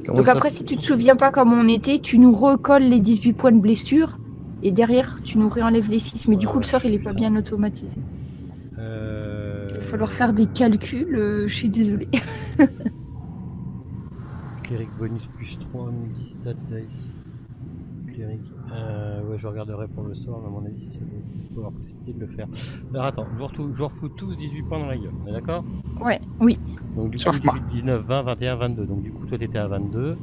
A: Donc après, si tu te souviens pas comment on était, tu nous recolles les 18 points de blessure. Et derrière, tu nous réenlèves les 6. Mais du coup, le sort, il est pas bien automatisé. Il va falloir faire des calculs. Je suis désolée.
B: Cléric bonus plus 3, multi stat dice. Cléric. Ouais, je regarderai pour le sort, mais à mon avis, il faut avoir possibilité de le faire. Alors attends, je vous refous tous 18 points dans la gueule, on est d'accord?
A: Ouais, oui.
B: Donc du coup, 18, 19, 20, 21, 22. Donc du coup, toi t'étais à 22.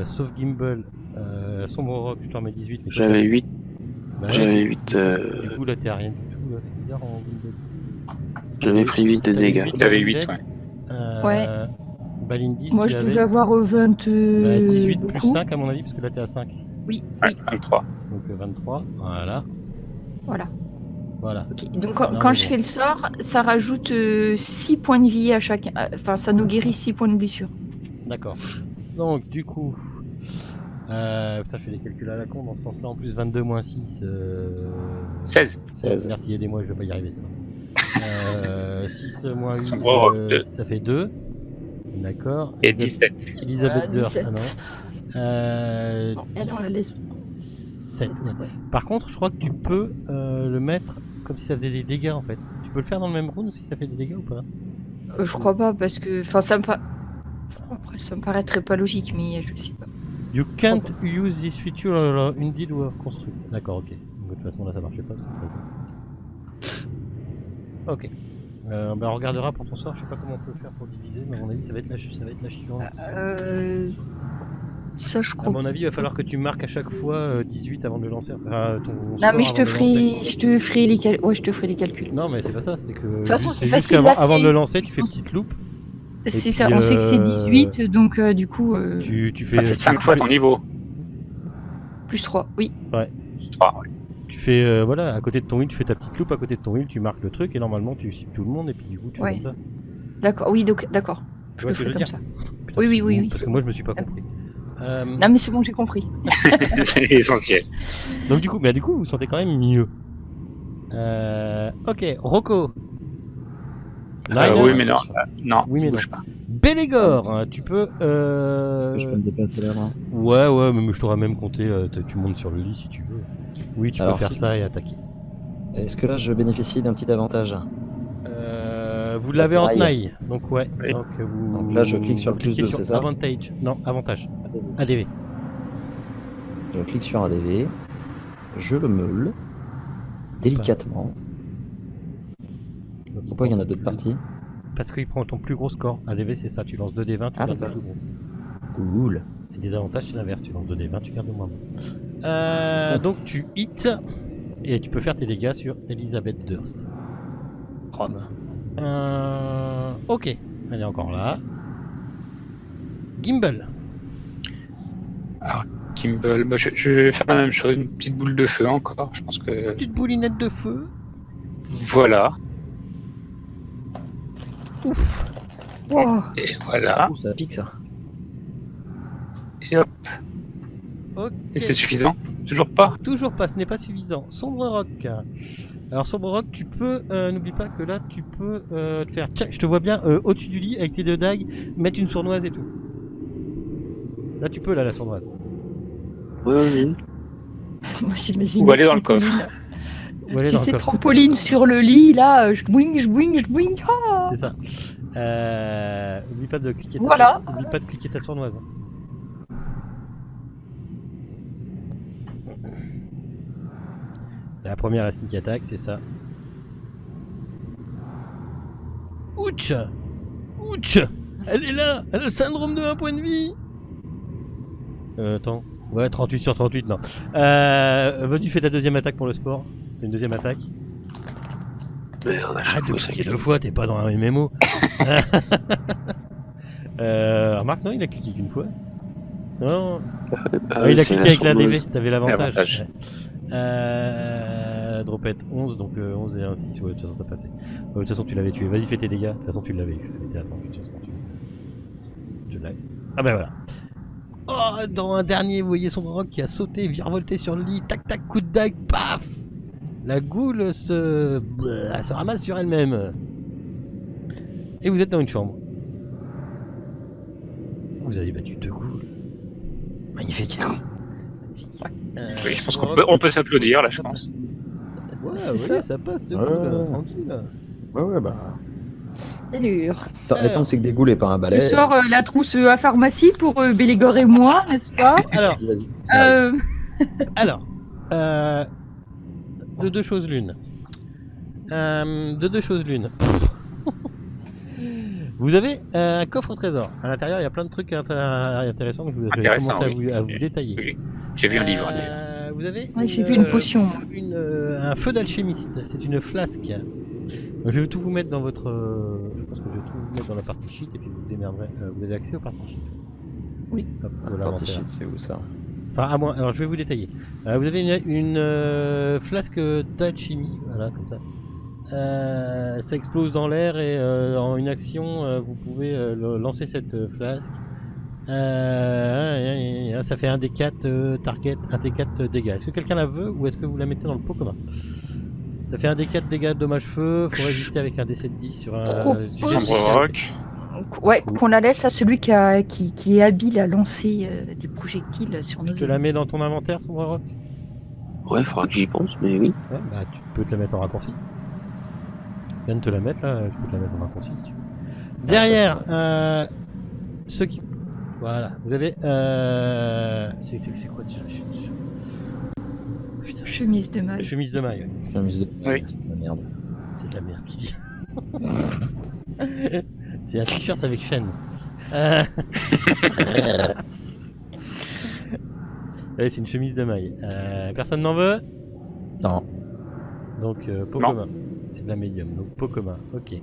B: Sauf Gimbal, Sombre Rock, je te remets 18. Mais
E: j'avais 8.
B: Bah,
E: j'avais 8.
B: Du coup, là t'es à rien du tout, là, c'est bizarre en Gimbal.
E: J'avais pris 8 de dégâts.
D: T'avais 8, ouais.
A: Ouais.
B: Balindis,
A: moi, je devais avoir 20.
B: 18 plus 5 à mon avis, parce que là t'es à 5.
A: Oui,
D: ouais, 23.
B: Donc 23, voilà. Voilà.
A: Okay. Donc quand je fais le sort, ça rajoute 6 points de vie à chacun. Enfin, ça nous guérit 6 points de blessure.
B: D'accord. Donc du coup... putain, je fais des calculs à la con dans ce sens-là. En plus, 22 moins 6...
D: 16.
B: Merci, aidez-moi, je vais pas y arriver. Ça. 6 moins 8, ça fait 2. D'accord.
D: Et 17.
B: Elisabeth Durst, ah non.
A: On la laisse.
B: 7. Ouais. Par contre, je crois que tu peux le mettre comme si ça faisait des dégâts en fait. Tu peux le faire dans le même round ou si ça fait des dégâts ou pas?
A: Je crois pas parce que. Enfin, ça me paraîtrait pas logique, mais je sais pas.
B: You can't use this feature indeed or construct. D'accord, ok. Donc, de toute façon là ça marchait pas parce que ok. On regardera pour ton sort, je sais pas comment on peut le faire pour diviser, mais à mon avis ça va être la suivante.
A: Ça je crois.
B: À mon avis il va falloir que tu marques à chaque fois 18 avant de le lancer.
A: Non mais je te ferai les calculs.
B: Non mais c'est pas ça, c'est que... De
A: toute façon c'est facile.
B: Avant de le lancer tu fais petite loupe.
A: C'est ça, on sait que c'est 18, donc du coup...
B: Tu fais...
D: c'est 5 fois ton niveau.
A: Plus 3, oui.
B: Ouais.
D: 3, ouais.
B: Tu fais, voilà, à côté de ton heal, tu fais ta petite loupe, à côté de ton heal, tu marques le truc, et normalement tu cibles tout le monde, et puis du coup tu fais comme ça.
A: D'accord, oui, donc d'accord. Je le ferai comme ça.
B: Putain, oui. Parce que moi je me suis pas compris.
A: Non mais c'est bon, j'ai compris.
D: C'est essentiel.
B: Donc du coup, vous sentez quand même mieux. Ok, Rocco.
D: Oui mais non,
B: oui, mais
D: bouge pas.
B: Bélégor, tu peux...
C: Est-ce que je peux me déplacer là -bas?
B: Ouais, mais je t'aurais même compté, tu montes sur le lit si tu veux. Oui, tu peux faire ça et attaquer.
C: Est-ce que là je bénéficie d'un petit avantage?
B: Vous l'avez en tenaille, donc ouais.
D: Oui.
C: Donc là je clique sur le plus 2, c'est ça?
B: Avantage, non, avantage. ADV.
C: Je clique sur ADV, je le meule, délicatement. Pourquoi il y en a d'autres parties?
B: Parce qu'il prend ton plus gros score. ADV c'est ça, tu lances 2d20, tu gardes le plus gros.
C: Cool.
B: Et des avantages c'est l'inverse, tu lances 2d20, tu gardes le moins bon. Donc tu hits, et tu peux faire tes dégâts sur Elisabeth Durst. Ok, elle est encore là. Gimbal.
D: Alors, Gimbal, je vais faire la même chose, une petite boule de feu encore, je pense que...
B: Petite boulinette de feu.
D: Voilà.
B: Ouf.
A: Wow.
D: Et voilà.
C: Ça pique ça.
D: Et hop.
B: Ok.
D: Et c'est suffisant? Toujours pas?
B: Toujours pas, ce n'est pas suffisant. Sombre Rock. Alors Sombre Rock, tu peux, n'oublie pas que là tu peux te faire... Tiens, je te vois bien au-dessus du lit avec tes 2 dagues, mettre une sournoise et tout. Là tu peux, là, la sournoise.
E: Oui.
A: Moi j'imagine...
D: Ou aller dans le coffre.
A: Tu sais, trampoline sur le lit, là, je boing.
B: C'est ça. Oublie pas de cliquer ta
A: Voilà.
B: oublie pas de cliquer ta sournoise. La première la sneak attack, c'est ça. Ouch! Ouch! Elle est là! Elle a le syndrome de 1 point de vie! Attends. Ouais, 38 sur 38, non. Veux-tu fais ta deuxième attaque pour le sport? T'as une deuxième attaque?
E: Merde, à
B: Arrête
E: chaque
B: de
E: fois ça
B: cliquer
E: clique.
B: 2 fois, t'es pas dans un MMO. Remarque, non, il a cliqué qu'une fois. Non,
E: Ah,
B: il a
E: c'est
B: cliqué
E: la
B: avec la
E: sournoise.
B: DV, t'avais l'avantage.
D: L'avantage.
B: Dropette 11, donc 11 et un 6, ouais, de toute façon ça passait. De toute façon tu l'avais tué, vas-y fais tes dégâts, de toute façon tu l'avais eu. Elle était à 38 sur 38. Je l'ai. Ah ben voilà. Oh, dans un dernier, vous voyez son roc qui a sauté, virevolté sur le lit, tac tac, coup de dague, paf. La goule se ramasse sur elle-même. Et vous êtes dans une chambre. Vous avez battu 2 goules. Magnifique.
D: Oui, je pense qu'on peut s'applaudir là, je pense.
B: Ouais,
A: C'est
B: vous
A: ça.
B: voyez, ça passe, 2
C: Ouais.
B: goules, tranquille.
C: Ouais, bah.
A: C'est dur.
C: Tant que c'est que des goules et pas un
A: Ce
C: balai.
A: soir, la trousse à pharmacie pour Bélégor et moi, n'est-ce pas?
B: Alors,
C: Vas-y.
B: Alors, de deux choses l'une. De deux choses l'une. Vous avez un coffre au trésor. À l'intérieur, il y a plein de trucs intéressants que je vais
D: Intéressant,
B: commencer
D: oui.
B: à vous détailler.
D: Oui. J'ai vu un livre. D'ailleurs.
B: Vous avez
A: Ouais, j'ai vu une potion, moi.
B: un feu d'alchimiste. C'est une flasque. Donc, je vais tout vous mettre dans votre. Je pense que je vais tout vous mettre dans la partie sheet et puis vous vous démerderez. Vous avez accès aux parties sheet.
A: Oui.
B: Hop, de
C: Partie
B: l'inventaire.
C: sheet, c'est où ça?
B: Enfin, à moins. Alors, je vais vous détailler. Vous avez une flasque d'alchimie, voilà, comme ça. Ça explose dans l'air et en une action, vous pouvez lancer cette flasque. Ça fait un des 4 target, un des 4 dégâts. Est-ce que quelqu'un la veut ou est-ce que vous la mettez dans le pot commun? Ça fait un des 4 dégâts de dommages feu. Faut résister avec un D7 10 sur un.
D: Sombre rock.
A: Ouais, qu'on la laisse à celui qui est habile à lancer des projectiles sur nos
B: Je te la mets dans ton inventaire, Sombre Rock.
E: Ouais, faudra que j'y pense, mais oui.
B: Ouais, bah tu peux te la mettre en raccourci. Je viens de te la mettre là, je peux te la mettre en raccourci si tu veux. Derrière, ceux qui. Voilà, vous avez. C'est quoi déjà? Putain,
A: chemise de maille.
B: chemise de maille. Ouais.
C: Je suis un mise de.
D: Oui.
C: Ah, merde.
B: C'est de la merde qui dit. C'est un t-shirt avec chaîne. Allez, c'est une chemise de maille. Personne n'en veut?
C: Non.
B: Donc, pot
D: Non.
B: commun. C'est de la médium, donc pot commun. Ok.
A: Ouais.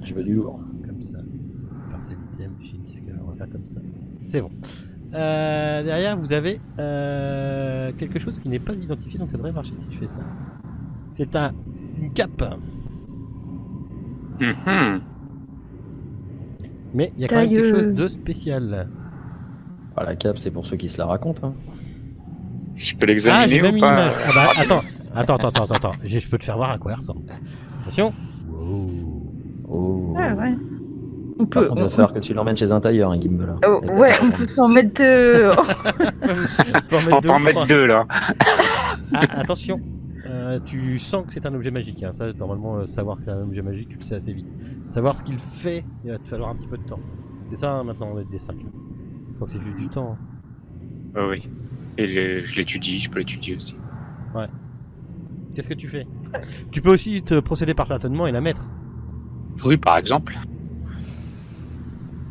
C: Je veux du lourd.
B: Comme ça. Par cet item, on va faire comme ça. C'est bon. Derrière, vous avez quelque chose qui n'est pas identifié, donc ça devrait marcher si je fais ça. C'est une cape.
D: Mhm.
B: Mais il y a quand même quelque
A: Taille,
B: chose de spécial.
C: Ah, la cape, c'est pour ceux qui se la racontent. Hein.
D: Je peux
B: Ah, j'ai
D: l'examiner
B: même
D: ou
B: une
D: pas?
B: image. Ah bah, attends. Je peux te faire voir à quoi elle ressemble. Attention. Wow.
C: Oh.
A: Ouais, ouais. On
C: Par
A: peut.
C: contre, il va falloir que tu l'emmènes chez un tailleur, un gimbal.
A: Oh, ouais, on peut s'en mettre.
B: Faut en
D: On peut en
B: mettre
D: mettre 2 là.
B: Ah, attention, tu sens que c'est un objet magique. Hein. Ça, normalement, savoir que c'est un objet magique, tu le sais assez vite. Savoir ce qu'il fait, il va te falloir un petit peu de temps. C'est ça hein, maintenant, on est des 5. Je crois que c'est juste du temps. Hein.
D: Oui. Et je l'étudie, je peux l'étudier aussi.
B: Qu'est-ce que tu fais? Tu peux aussi te procéder par tâtonnement et la mettre.
D: Oui, par exemple.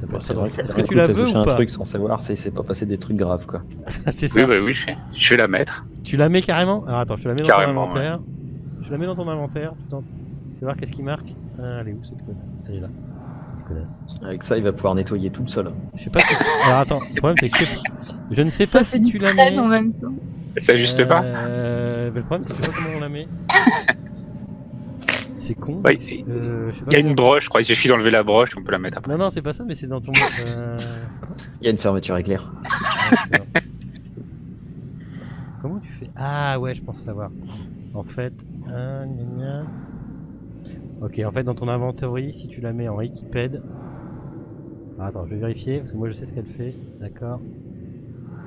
B: Ça peut
C: Bon,
B: être
C: c'est
B: drôle.
C: vrai que
B: Est-ce que tu la veux
C: touché
B: ou
C: un
B: pas?
C: truc sans savoir, c'est pas passé des trucs graves quoi.
B: C'est ça.
D: Oui, bah oui, je vais la mettre.
B: Tu la mets carrément? Alors attends, je te la mets dans
D: Carrément,
B: ton inventaire. Je la mets dans ton inventaire. Tu vas voir qu'est-ce qui marque. Ah, elle est où cette connasse? Elle est là. Cette connasse.
C: Avec ça, il va pouvoir nettoyer tout le sol.
B: Je sais pas si. Alors attends, le problème c'est que je ne sais pas si tu la mets.
A: en même temps.
D: Ça juste pas?
B: Mais le problème c'est que je sais pas comment on la met. C'est con.
D: Ouais,
B: je sais pas
D: Il y a une
B: comment-
D: broche, je crois. Il suffit d'enlever la broche, on peut la mettre après.
B: Non, non, c'est pas ça, mais c'est dans ton.
C: Il y a une fermeture éclair.
B: Comment tu fais? Ah ouais, je pense savoir. En fait, gna gna. Ok, en fait, dans ton inventory, si tu la mets en équiped. Ah, attends, je vais vérifier parce que moi je sais ce qu'elle fait. D'accord.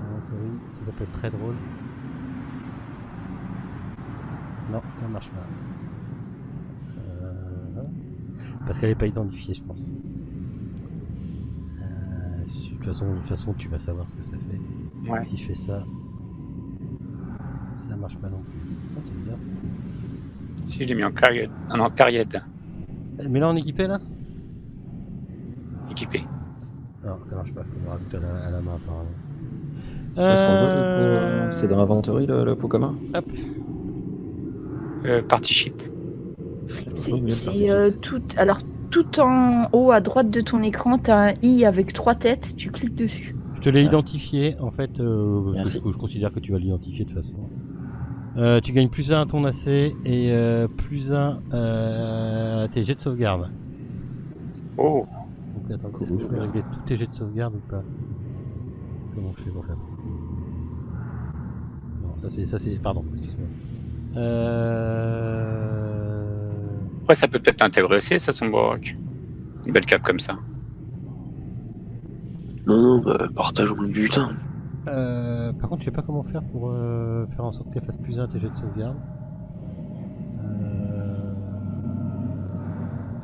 B: Inventory, ça peut être très drôle. Non, ça marche pas. Parce qu'elle n'est pas identifiée, je pense. De toute façon, tu vas savoir ce que ça fait.
D: Ouais.
B: Si je fais ça, ça marche pas non plus. Oh, c'est bizarre.
D: Si, je l'ai mis en période. Ah non, période.
B: Mais là, on est équipé là?
D: Équipé.
B: Non, ça marche pas. Faut me rajouter à la main apparemment.
C: Est-ce qu'on voit c'est dans l'inventory le pot commun?
B: Hop.
D: Party sheet.
A: C'est tout. Alors, tout en haut à droite de ton écran, tu as un i avec 3 têtes. Tu cliques dessus.
B: Je te l'ai identifié. En fait,
C: Merci.
B: je considère que tu vas l'identifier de toute façon. Tu gagnes plus 1 à ton AC et plus 1 à tes jets de sauvegarde.
D: Oh,
B: Donc attends, est-ce que je peux régler tous tes jets de sauvegarde ou pas? Comment je fais pour faire ça? Non, ça c'est... Pardon, excuse-moi.
D: après ça peut peut-être t'intégrer aussi, ça, son rock. Une belle cape comme ça.
E: Non, bah, partageons le butin.
B: Par contre, je sais pas comment faire pour faire en sorte qu'elle fasse plus 1 à tes jets de sauvegarde.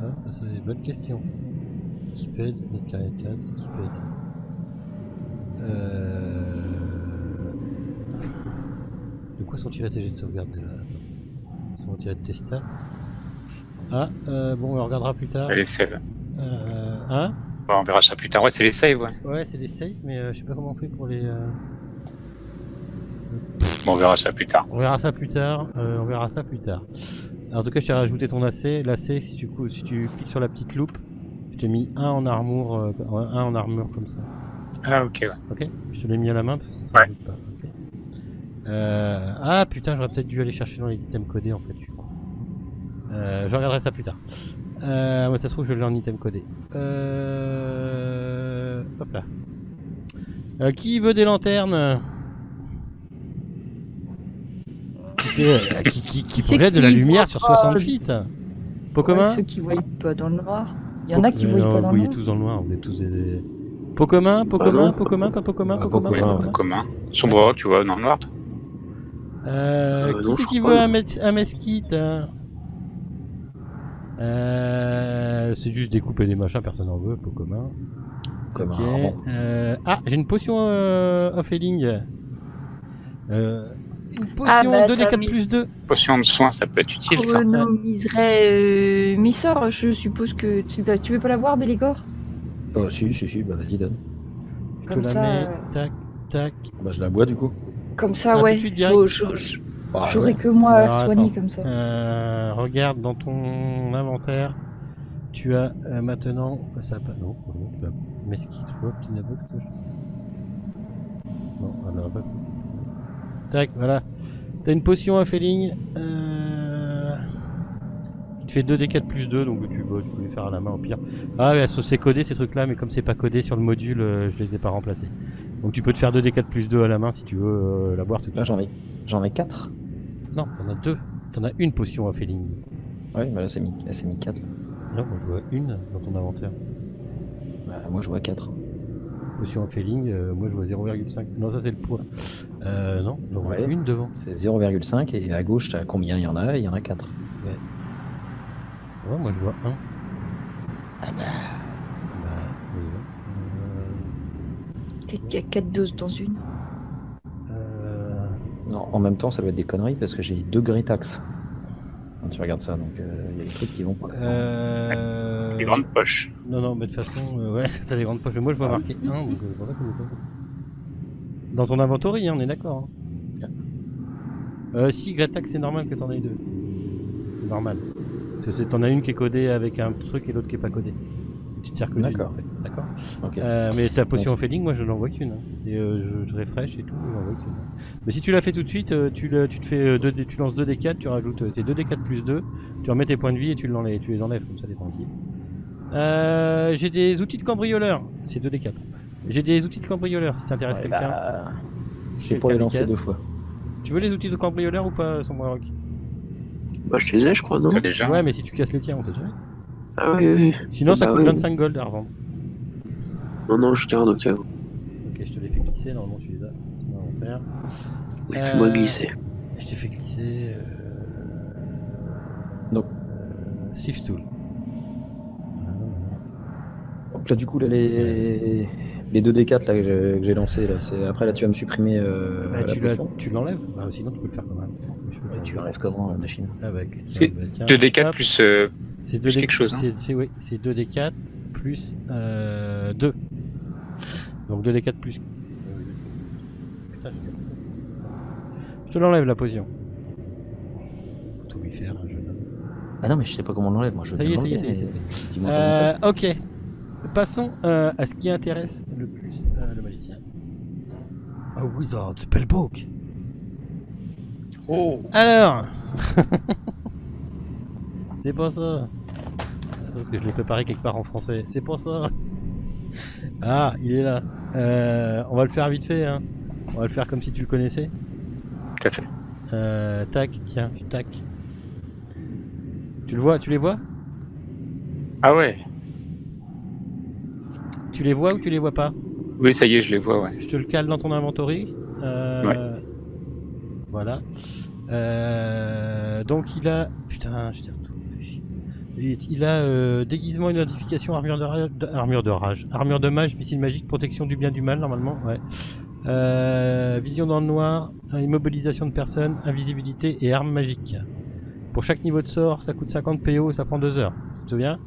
B: Ah, c'est une bonne question. Équiped, net carré 4, équiped. De quoi sont tirés tes jets de sauvegarde déjà? Attends. Ils sont tirés de tes stats. Ah, bon, on regardera plus tard.
D: Et les saves.
B: Hein?
D: Bon, on verra ça plus tard. Ouais, c'est les saves, ouais.
B: Ouais, c'est les saves, mais je sais pas comment on fait pour les...
D: Bon, on verra ça plus tard.
B: On verra ça plus tard. On verra ça plus tard. Alors, en tout cas, je t'ai rajouté ton AC. L'AC, si tu cliques sur la petite loupe, je t'ai mis 1 en armure, 1 en armure comme ça.
D: Ah, ok, ouais.
B: Ok? Je te l'ai mis à la main parce que ça
D: Ouais.
B: rajoute pas. Ok. Ah putain, j'aurais peut-être dû aller chercher dans les items codés en fait. Je suis con. Je regarderai ça plus tard. Ouais, ça se trouve, je l'ai en item codé. Hop là. Qui veut des lanternes? Qui projette de la lumière sur 60 feet? Pot commun?
A: Ceux qui voient pas dans le noir. Il y en a qui voient
B: Non,
A: pas
B: vous
A: dans le
B: voyez
A: noir.
B: tous dans le noir, vous êtes tous des... Pot commun, pot
E: Ah
B: commun,
E: non.
B: pot commun, pas pot commun, pot
C: Ah,
B: commun,
C: pot
B: pot commun,
C: commun,
B: pot
D: En
B: commun.
D: commun. Sombre rock, tu vois, dans le noir.
B: Qui
E: non,
B: c'est
E: je
B: qui
E: crois
B: veut
E: pas.
B: un mesquite hein? C'est juste découper des machins, personne n'en veut, pot commun.
C: Comme
B: Ok.
C: un rond.
B: Ah, j'ai une potion off healing. Une potion
A: Ah, bah,
B: 2d4
A: ça
B: plus 2.
D: Potion de soin, ça peut être utile, ça.
A: Chronomiserait mes sorts. Je suppose que tu veux pas l'avoir, Bélégor?
C: Oh, si, bah vas-y, donne.
B: Je te
A: Comme
B: la
A: ça,
B: mets. Tac, tac.
C: Bah, je la bois du coup.
A: Comme ça,
B: Ah, tout
A: ouais.
B: de suite, direct.
C: Bah,
A: J'aurais
C: ouais.
A: que moi à
B: Alors,
A: la soigner
B: attends.
A: comme ça.
B: Regarde dans ton inventaire. Tu as maintenant. Ça pas. Non, tu as mesquite, hop, in a box. Non, elle n'aurait pas pris. Tac, voilà. T'as une potion à feeling. Qui te fait 2d4 plus 2, donc tu peux les faire à la main au pire. Ah, ouais, c'est codé ces trucs là, mais comme c'est pas codé sur le module, je les ai pas remplacés. Donc tu peux te faire 2d4 plus 2 à la main si tu veux la boire tout de
C: Là,
B: suite.
C: j'en ai 4.
B: Non, t'en as 2. T'en as une potion à feeling.
C: Ouais, bah là, c'est mis 4.
B: Non, moi je vois une dans ton inventaire.
C: Bah, moi, je vois 4.
B: Potion à feeling, moi je vois 0,5. Non, ça c'est le poids. Non, j'en vois
C: Ouais.
B: une devant.
C: C'est 0,5 et à gauche, t'as combien il y en a? Il y en a 4.
B: Ouais, moi je vois 1.
C: Ah bah.
B: Oui,
A: Il y a 4 doses dans une.
C: Non, en même temps, ça doit être des conneries parce que j'ai 2 Gretax. Quand tu regardes ça, donc il y a des trucs qui vont pas.
D: Les grandes poches.
B: Non, mais de toute façon, ouais, t'as des grandes poches. Mais moi je vois marqué 1, donc je vois pas comment t'as. Dans ton inventory, hein, on est d'accord. Hein. Si, Gretax, c'est normal que t'en aies 2. C'est normal. Parce que t'en as une qui est codée avec un truc et l'autre qui est pas codée. Tu te sers que d'une,
C: D'accord.
B: en fait. D'accord.
C: Ok.
B: Mais ta potion of healing, moi je n'en vois qu'une. Hein. Et je refresh et tout, je n'en vois qu'une. Mais si tu la fais tout de suite, tu te fais tu lances 2d4, tu rajoutes c'est 2d4 plus 2, tu remets tes points de vie et tu les enlèves, comme ça t'es tranquille. J'ai des outils de cambrioleur, c'est 2d4. J'ai des outils de cambrioleur si ça intéresse
C: Ouais,
B: quelqu'un.
C: bah, c'est pour les lancer 2 fois.
B: Tu veux les outils de cambrioleur ou pas, Sombre Rock?
E: Bah, je les ai, je crois, non?
D: T'as déjà.
B: Ouais, mais si tu casses les tiens, on sait jamais.
E: Ah oui, oui.
B: Sinon, ça
E: Bah
B: coûte
E: oui.
B: 25 gold à revendre.
E: Non, je garde au cas où.
B: Ok, je te les fais glisser, normalement tu les as dans l'inventaire.
E: Oui, fais-moi glisser.
B: Je t'ai fait glisser.
C: Donc.
B: Thief's Tool.
C: Donc là, du coup, là, les 2D4 là, que j'ai lancés, là, après, là, tu vas me supprimer
B: Bah,
C: la potion.
B: tu l'enlèves. Bah, sinon, tu peux le faire quand même. Je peux
C: Ouais,
B: faire
C: tu
B: ça.
C: l'enlèves comment, la machine?
B: Avec.
D: C'est
B: bah, tiens,
D: 2D4
B: hop.
D: plus,
B: C'est
D: plus quelque chose. Hein.
B: Oui, c'est 2D4 plus 2. Donc 2D4 plus. Putain, je te l'enlève la potion. Faut tout lui faire, hein, jeune homme.
C: Ah non, mais je sais pas comment on l'enlève. Moi, je veux
B: Ça y est,
C: bien
B: ça y est,
C: l'enlever,
B: ça y est,
C: mais
B: ça y est.
C: dis-moi comment on fait.
B: Ok. Passons à ce qui intéresse le plus le magicien. A wizard spellbook.
D: Oh.
B: Alors. C'est pas ça. Attends, parce que je l'ai préparé quelque part en français. C'est pas ça. Ah, il est là. On va le faire vite fait. Hein. On va le faire comme si tu le connaissais.
D: Tout à fait.
B: Tac, tiens, tac. Tu le vois, tu les vois?
D: Ah ouais.
B: Tu les vois ou tu les vois pas?
D: Oui, ça y est, je les vois, ouais.
B: Je te le cale dans ton inventory.
D: Ouais.
B: Voilà. Donc il a... Putain, je dis tout. Il a déguisement, identification, armure de rage, armure de mage, missile magique, protection du bien du mal normalement, ouais. Vision dans le noir, immobilisation de personnes, invisibilité et arme magique. Pour chaque niveau de sort, ça coûte 50 PO et ça prend 2 heures. Tu te souviens?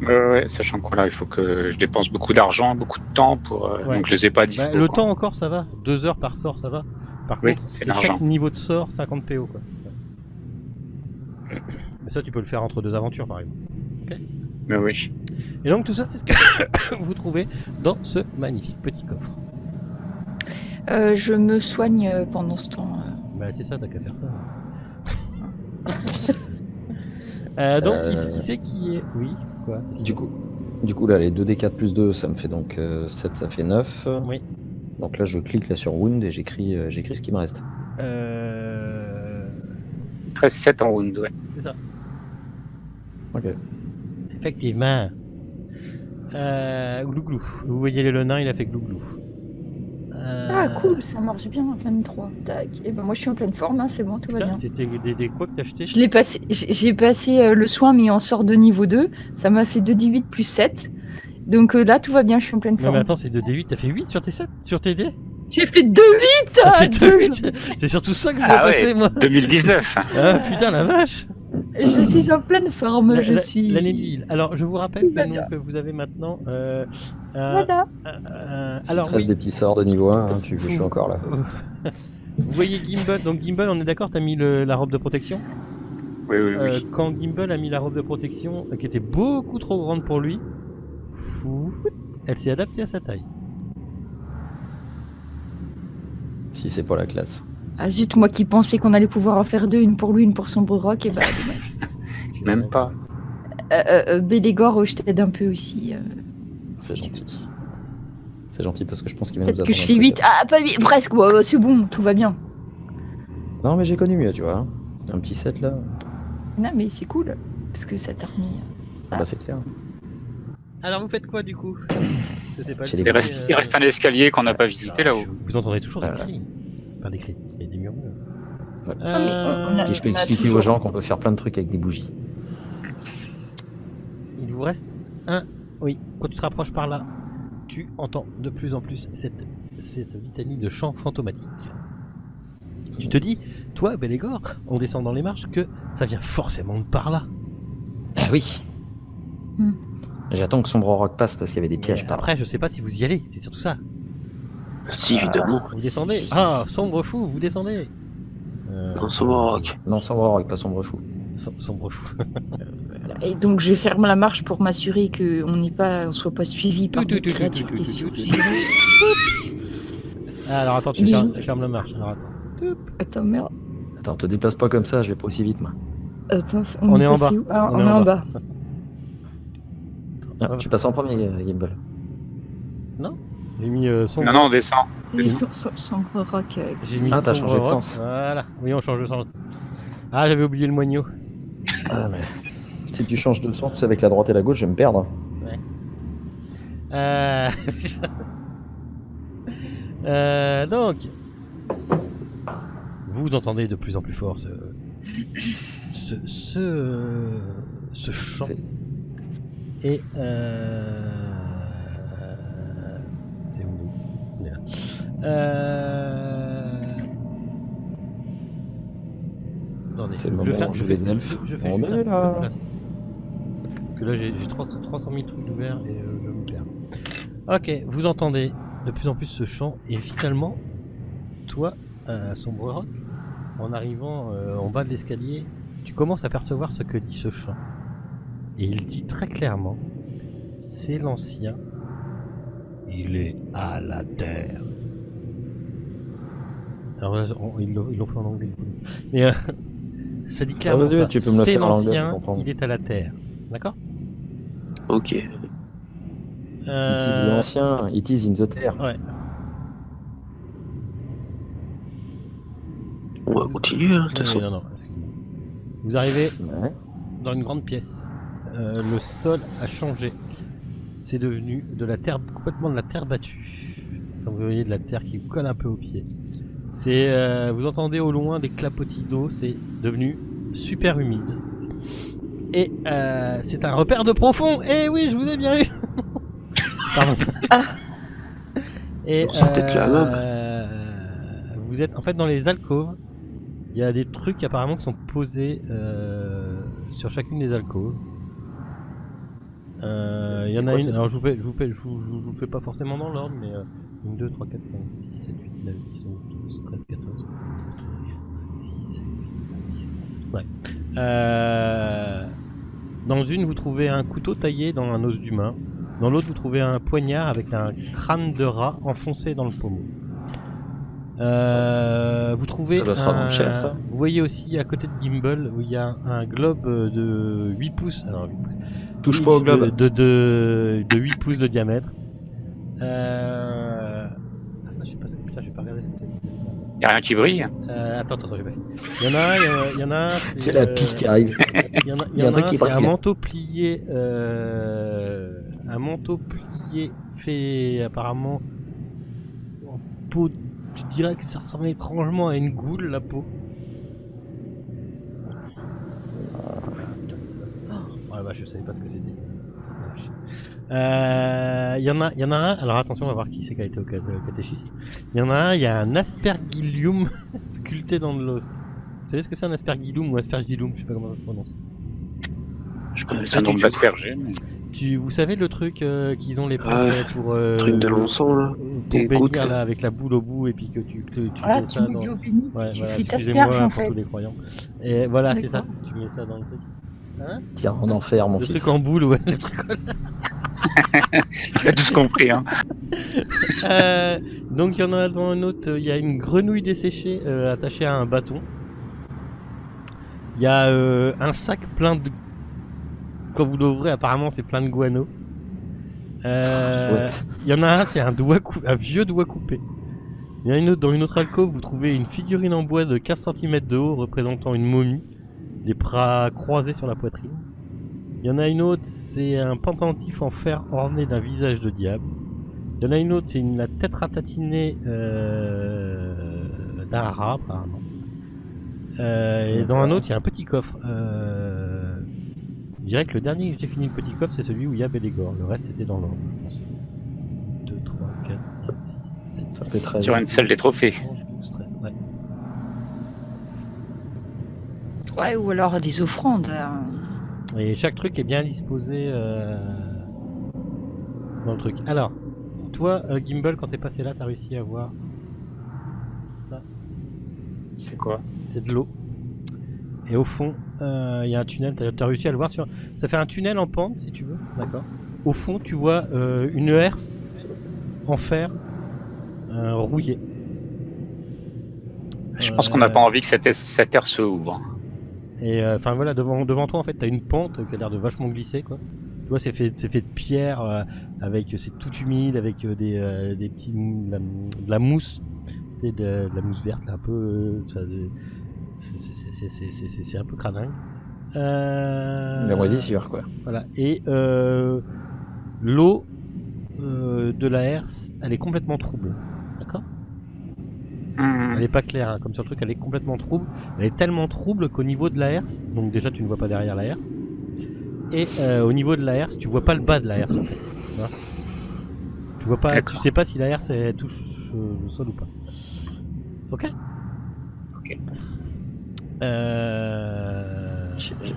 D: Ouais, sachant que là, il faut que je dépense beaucoup d'argent, beaucoup de temps pour.
B: Ouais.
D: Donc je les ai pas à dispo.
B: Bah, le
D: quoi.
B: temps encore ça va, 2 heures par sort ça va. Par
D: Oui,
B: contre,
D: c'est
B: c'est chaque
D: l'argent.
B: niveau de sort 50 PO quoi. Mais ça tu peux le faire entre 2 aventures par exemple.
D: Mais oui.
B: Et donc tout ça c'est ce que vous trouvez dans ce magnifique petit coffre.
A: Je me soigne pendant ce temps.
B: Bah c'est ça, t'as qu'à faire ça. Donc qui c'est qui est... Oui, quoi?
C: Du coup, là, les 2D4 plus 2, ça me fait donc 7, ça fait 9.
B: Oui.
C: Donc là, je clique là sur Wound et j'écris ce qui me reste.
D: 13-7 en wound, ouais.
B: C'est ça.
C: Ok.
B: Effectivement. Glouglou. Vous voyez le nain, il a fait glouglou.
A: Ah cool, ça marche bien, 23. Tac. Et ben moi je suis en pleine forme, hein, c'est bon, tout va
B: Putain,
A: bien.
B: c'était des quoi que t'as acheté?
A: Je l'ai passé, j'ai passé le soin mis en sort de niveau 2, ça m'a fait 2d8 plus 7. Donc là tout va bien, je suis en pleine
B: Non
A: forme.
B: mais attends, c'est 2d8, t'as fait 8 sur tes 7? Sur tes dés?
A: J'ai fait 2-8
B: T'as fait 2-8. C'est surtout ça que je vais passer moi.
D: 2019.
B: Ah putain la vache.
A: Je suis en pleine forme, je suis...
B: L'année de ville. Alors je vous rappelle
A: Tout va bien.
B: que vous avez maintenant...
A: Voilà.
B: alors
C: Si tu restes des petits sorts de niveau 1, hein, je suis encore là.
B: Vous voyez Gimbal, donc Gimbal on est d'accord, t'as mis la robe de protection?
D: Oui, oui, oui.
B: Quand Gimbal a mis la robe de protection, qui était beaucoup trop grande pour lui, elle s'est adaptée à sa taille.
C: Si c'est pour la classe.
A: Ah zut, moi qui pensais qu'on allait pouvoir en faire deux, une pour lui, une pour Sombre Rock, et bah dommage.
D: Même pas.
A: Bélégore, je t'aide un peu aussi.
C: C'est gentil. C'est gentil parce que je pense qu'il va nous
A: Peut-être
C: attendre.
A: que je fais 8, ah pas 8, presque, ouais, c'est bon, tout va bien.
C: Non, mais j'ai connu mieux, tu vois. Un petit 7 là.
A: Non mais c'est cool, parce que ça t'a remis...
C: Ah bah, c'est clair.
B: Alors vous faites quoi du coup? Je sais pas.
C: Chez les
D: Il reste un escalier qu'on n'a pas visité là-haut.
B: Vous entendez toujours des cris. Pas des cris, il y a des murmures.
C: Ouais.
A: on a-
C: Si je peux
A: on a
C: expliquer
A: toujours-
C: aux gens qu'on peut faire plein de trucs avec des bougies.
B: Il vous reste un. Oui, quand tu te rapproches par là, tu entends de plus en plus cette litanie de chants fantomatiques. Tu te dis, toi, Bélégore, on descend dans les marches, que ça vient forcément de par là.
C: Ah oui.
A: Hmm.
C: J'attends que Sombre Rock passe parce qu'il y avait des pièges
B: Mais
C: par là.
B: après, je sais pas si vous y allez, c'est surtout ça.
E: Si, évidemment.
B: Vous descendez. Ah, sombre fou, vous descendez.
E: Dans Sombre Rock.
C: Non, Sombre Rock, pas Sombre Fou.
B: Sombre fou.
A: Et donc je ferme la marche pour m'assurer qu'on soit pas suivi par des créatures qui surgissent.
B: Ah, alors attends, tu fermes la marche. Alors attends.
A: Attends, merde.
C: Attends, te déplace pas comme ça, je vais pas aussi vite, moi.
A: Attends,
B: On est en
A: passé
B: bas.
A: où Ah, on est en bas.
C: Ah, tu passes en premier, Gimbal.
B: J'ai mis sombre.
D: Non, non, on descend.
A: Sombre Rock.
B: J'ai mis
C: Ah, t'as
B: sombre
C: changé de
B: rock.
C: sens.
B: Voilà. Oui, on change de sens. Ah, j'avais oublié le moignon.
C: Ah, mais... Si tu changes de sens avec la droite et la gauche, je vais me perdre.
B: Donc, vous entendez de plus en plus fort ce chant.
C: C'est-
B: Et Attendez,
C: C'est le moment où je fais les elfes.
B: Je fais
C: On
B: juste
C: est
B: un peu de
C: là.
B: place. Parce que là j'ai 300 000 trucs ouverts et je me perds. Ok, vous entendez de plus en plus ce chant et finalement, toi, Sombre Rock, en arrivant en bas de l'escalier, tu commences à percevoir ce que dit ce chant. Et il dit très clairement, c'est l'ancien, il est à la terre. Alors là, ils l'ont fait en anglais. Mais ça dit clairement
C: vas-y,
B: ça,
C: tu peux me le
B: c'est
C: faire en anglais, je
B: l'ancien,
C: comprends.
B: il est à la terre. D'accord?
E: Ok.
C: It is l'ancien, it is in the terre.
B: Ouais.
E: On va continuer, hein, de toute
B: Oui,
E: façon.
B: non, excuse-moi. Vous arrivez
C: Ouais.
B: dans une grande pièce. Le sol a changé. C'est devenu de la terre, complètement de la terre battue. Enfin, vous voyez de la terre qui vous colle un peu aux pieds. Vous entendez au loin des clapotis d'eau. C'est devenu super humide. Et c'est un repère de profond. Eh oui, je vous ai bien eu. Pardon. Et
E: C'est peut-être la même.
B: vous êtes en fait dans les alcôves. Il y a des trucs apparemment qui sont posés sur chacune des alcôves. Il y en a une, alors je vous le fais pas forcément dans l'ordre, mais 1, 2, 3, 4, 5, 6, 7, 8, 9, 10, 11, 12, 13, 14, 17, 18, 19. Ouais. Dans une, vous trouvez un couteau taillé dans un os d'humain. Dans l'autre, vous trouvez un poignard avec un crâne de rat enfoncé dans le pommeau. Vous trouvez
C: Ça doit se revendre cher, ça.
B: Vous voyez aussi à côté de Gimbal où il y a un globe de 8 pouces. Alors 8 pouces.
C: Touche pas au globe.
B: De 8 pouces de diamètre. Ah ça je sais pas ce que putain, je vais pas regarder ce que c'est.
D: Y'a rien qui brille.
B: Attends, j'ai pas fait. Il y en a un.
C: C'est la pile qui arrive.
B: Il y en a
C: Il y a un truc
B: un,
C: qui
B: c'est un
C: brille.
B: manteau plié. Un manteau plié fait apparemment en peau. Tu dirais que ça ressemble étrangement à une goule, la peau. Oh la vache, je savais pas ce que c'était ça. Il y en a un, alors attention, on va voir qui c'est qui a été au catéchisme. Il y en a un, il y a un aspergillum sculpté dans de l'os. Vous savez ce que c'est un aspergillum ou aspergillum? Je sais pas comment ça se prononce.
D: Je connais le syndrome d'Asperger, mais...
B: Vous savez le truc qu'ils ont les prêtres pour
E: Truc de l'encens, là. Des
B: bénir
E: gouttes.
B: là avec la boule au bout et puis que tu
A: Ah,
B: mets
A: tu
B: ça
A: mets
B: dans...
A: de l'eau bénite,
B: Ouais,
A: tu
B: voilà,
A: fais
B: excusez-moi
A: t'asperges en
B: pour
A: fait.
B: tous les croyants. Et voilà, c'est ça,
A: D'accord.
B: tu mets ça dans le truc. Hein?
C: Tiens, en enfer, mon
B: Le
C: fils.
B: truc en boule, ouais, le truc
D: T'as tous compris, hein.
B: donc il y en a dans un autre, il y a une grenouille desséchée attachée à un bâton. Il y a un sac plein de... Quand vous l'ouvrez, apparemment c'est plein de guano. Il y en a un, c'est un vieux doigt coupé. Il y en a une autre, dans une autre alcôve, vous trouvez une figurine en bois de 15 cm de haut représentant une momie, les bras croisés sur la poitrine. Il y en a une autre, c'est un pendentif en fer orné d'un visage de diable. Il y en a une autre, c'est la tête ratatinée d'un rat, apparemment. Et dans un autre, il y a un petit coffre. Je dirais que le dernier que j'ai fini, le petit coffre, c'est celui où il y a Belégor. Le reste, c'était dans l'ordre, je pense. 2, 3, 4, 5, 6, 7.
C: Ça fait 13.
D: Sur une selle des trophées.
B: 11, 12, 13, ouais.
A: Ouais, ou alors des offrandes.
B: Et chaque truc est bien disposé dans le truc. Alors, toi, Gimbal, quand t'es passé là, t'as réussi à voir ça.
D: C'est quoi?
B: C'est de l'eau. Et au fond, il y a un tunnel. T'as réussi à le voir sur. Ça fait un tunnel en pente, si tu veux. D'accord. Au fond, tu vois une herse en fer rouillée.
D: Je pense qu'on n'a pas envie que cette air se ouvre.
B: Et enfin voilà, devant toi en fait, t'as une pente qui a l'air de vachement glisser quoi. Tu vois, c'est fait de pierre avec, c'est tout humide avec des petits de la mousse, c'est de la mousse verte un peu. C'est un peu cradingue.
C: La moisissure, quoi.
B: Voilà. Et l'eau de la herse, elle est complètement trouble. D'accord? Elle est pas claire, hein, comme sur le truc, elle est complètement trouble. Elle est tellement trouble qu'au niveau de la herse, donc déjà tu ne vois pas derrière la herse, et au niveau de la herse, tu vois pas le bas de la herse en fait. Tu vois, Tu vois pas, tu
D: D'accord.
B: sais pas si la R c'est touche le sol ou pas. Ok.
D: Ok.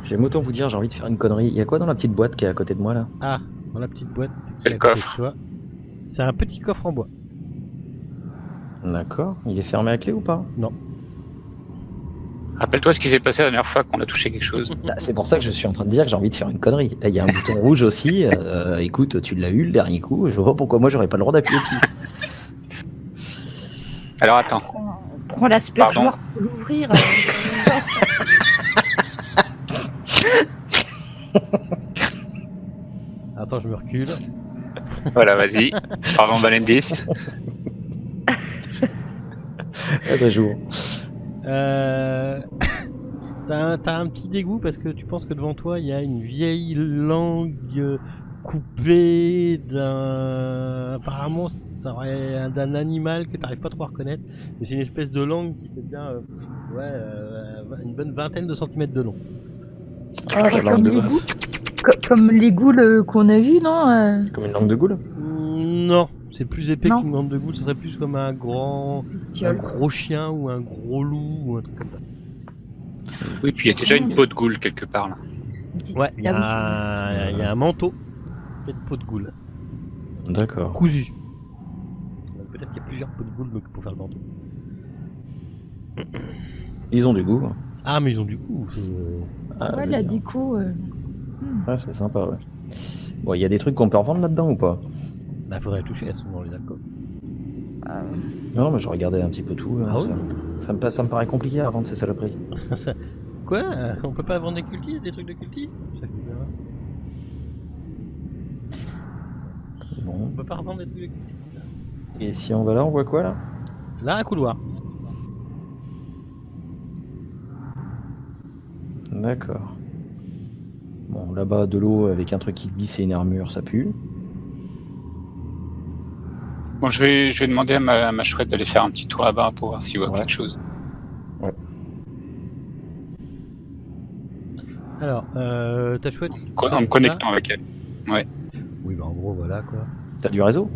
C: J'aime autant vous dire, j'ai envie de faire une connerie. Il y a quoi dans la petite boîte qui est à côté de moi là?
B: Ah, dans la petite boîte qui
D: C'est
B: est
D: le
B: à côté
D: coffre.
B: de toi. C'est un petit coffre en bois.
C: D'accord. Il est fermé à clé ou pas?
B: Non.
D: Rappelle-toi ce qui s'est passé la dernière fois qu'on a touché quelque chose.
C: Bah, c'est pour ça que je suis en train de dire que j'ai envie de faire une connerie. Là, il y a un bouton rouge aussi. Écoute, tu l'as eu le dernier coup. Je vois pas pourquoi moi j'aurais pas le droit d'appuyer dessus.
D: Alors attends.
A: Prends l'aspergeoir pour l'ouvrir.
B: Attends, je me recule.
D: Voilà, vas-y. Pardon, Valendis.
C: Eh ben, j'ouvre.
B: T'as un petit dégoût parce que tu penses que devant toi il y a une vieille langue coupée d'un. Apparemment, ça aurait d'un animal que t'arrives pas trop à reconnaître. Mais c'est une espèce de langue qui fait bien une bonne vingtaine de centimètres de long.
C: La langue de
A: l'égout.
C: bœuf.
A: Comme les goules qu'on a vus, non
C: Comme une langue de goule.
B: Non, c'est plus épais
A: Non.
B: qu'une langue de goule. Ce serait plus comme un
A: Bestiole.
B: gros chien ou un gros loup ou un truc comme ça.
D: Oui, puis il y a déjà une peau de goule quelque part là.
B: Ouais, il y,
A: Ah
B: a un manteau fait de peau de goule.
C: D'accord.
B: Cousu. Donc peut-être qu'il y a plusieurs peaux de goule donc, pour faire le manteau.
C: Ils ont du goût.
B: Ah, mais ils ont du goût.
C: Ah,
A: Ouais,
C: je veux
A: là,
C: dire.
A: du coup.
C: Ouais, c'est sympa, ouais. Bon, il y a des trucs qu'on peut revendre là-dedans ou pas?
B: Bah, faudrait toucher, elles sont dans les alcools.
C: Non, mais je regardais un petit peu tout. Là,
B: Ah oui.
C: ça me paraît compliqué à vendre ces saloperies.
B: Quoi? On peut pas vendre des cultistes, des trucs de cultistes?
C: Bon.
B: On peut pas revendre des trucs de cultistes.
C: Et si on va là, on voit quoi là?
B: Là, un couloir.
C: D'accord. Bon, là-bas, de l'eau avec un truc qui glisse et une armure, ça pue.
D: Bon, je vais demander à ma chouette d'aller faire un petit tour là-bas pour voir s'il voit
C: Ouais.
D: quelque chose.
B: Alors, t'as chouette.
D: En me connectant avec elle.
B: Oui, bah en gros, voilà quoi.
C: T'as du réseau?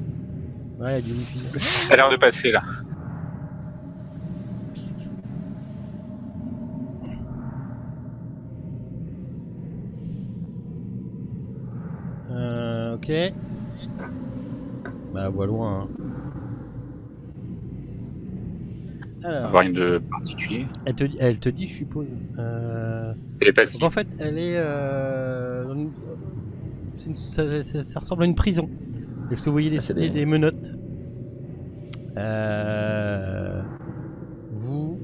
B: Ouais, il y a du wifi.
D: Ça a l'air de passer là.
B: Ok. Bah, voit loin. Hein. Alors,
D: Avoir rien de particulier.
B: elle te dit, je suppose.
D: Elle est passive.
B: Donc en fait, elle est. Ça ressemble à une prison. Est-ce que vous voyez
C: c'est
B: des menottes? Vous.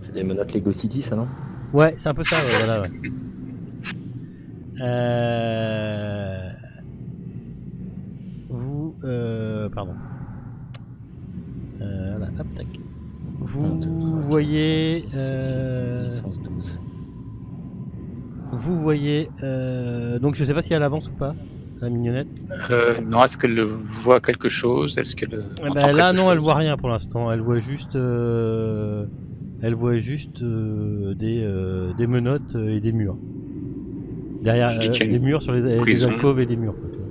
C: C'est des menottes Lego City, ça, non?
B: Ouais, c'est un peu ça, ouais, voilà. Ouais. Vous. Pardon. Voilà, hop, tac. Vous voyez. Vous voyez. Donc je sais pas si elle avance ou pas, la mignonnette.
D: Non, est-ce qu'elle voit quelque chose? Est-ce qu'elle.
B: Eh ben, là, non, elle voit rien pour l'instant. Elle voit juste. Elle voit juste des menottes et des murs. Derrière,
D: Je dis qu'il y a
B: des
D: une
B: murs sur les
D: prison.
B: alcôves et des murs. Quoi, tu vois.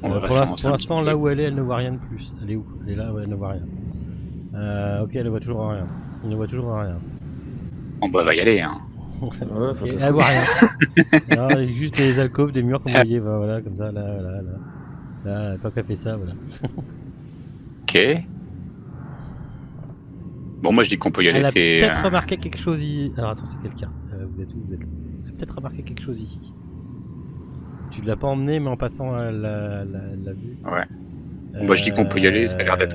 D: On va
B: Pour
D: s'avancer un petit
B: l'instant,
D: peu.
B: là où elle est, elle ne voit rien de plus. Elle est où? Elle est là, ouais, elle ne voit rien. Ok, elle ne voit toujours rien. Elle ne voit toujours rien.
D: Bon, bah, va y aller. Hein.
C: Ouais, faut
B: Ok,
C: te
B: elle voit rien. Non, il y a juste des alcôves, des murs, comme vous voyez, voilà, comme ça, là. Là, tant qu'elle fait ça, voilà.
D: Ok. Bon, moi je dis qu'on peut y aller.
B: Elle a
D: C'est.
B: peut-être remarqué quelque chose ici. Alors attends, c'est quelqu'un. Vous êtes où? Vous êtes là. Elle a peut-être remarqué quelque chose ici. Tu ne l'as pas emmené, mais en passant, elle l'a vu.
D: Ouais. Bon, bah, je dis qu'on peut y aller, ça a l'air d'être.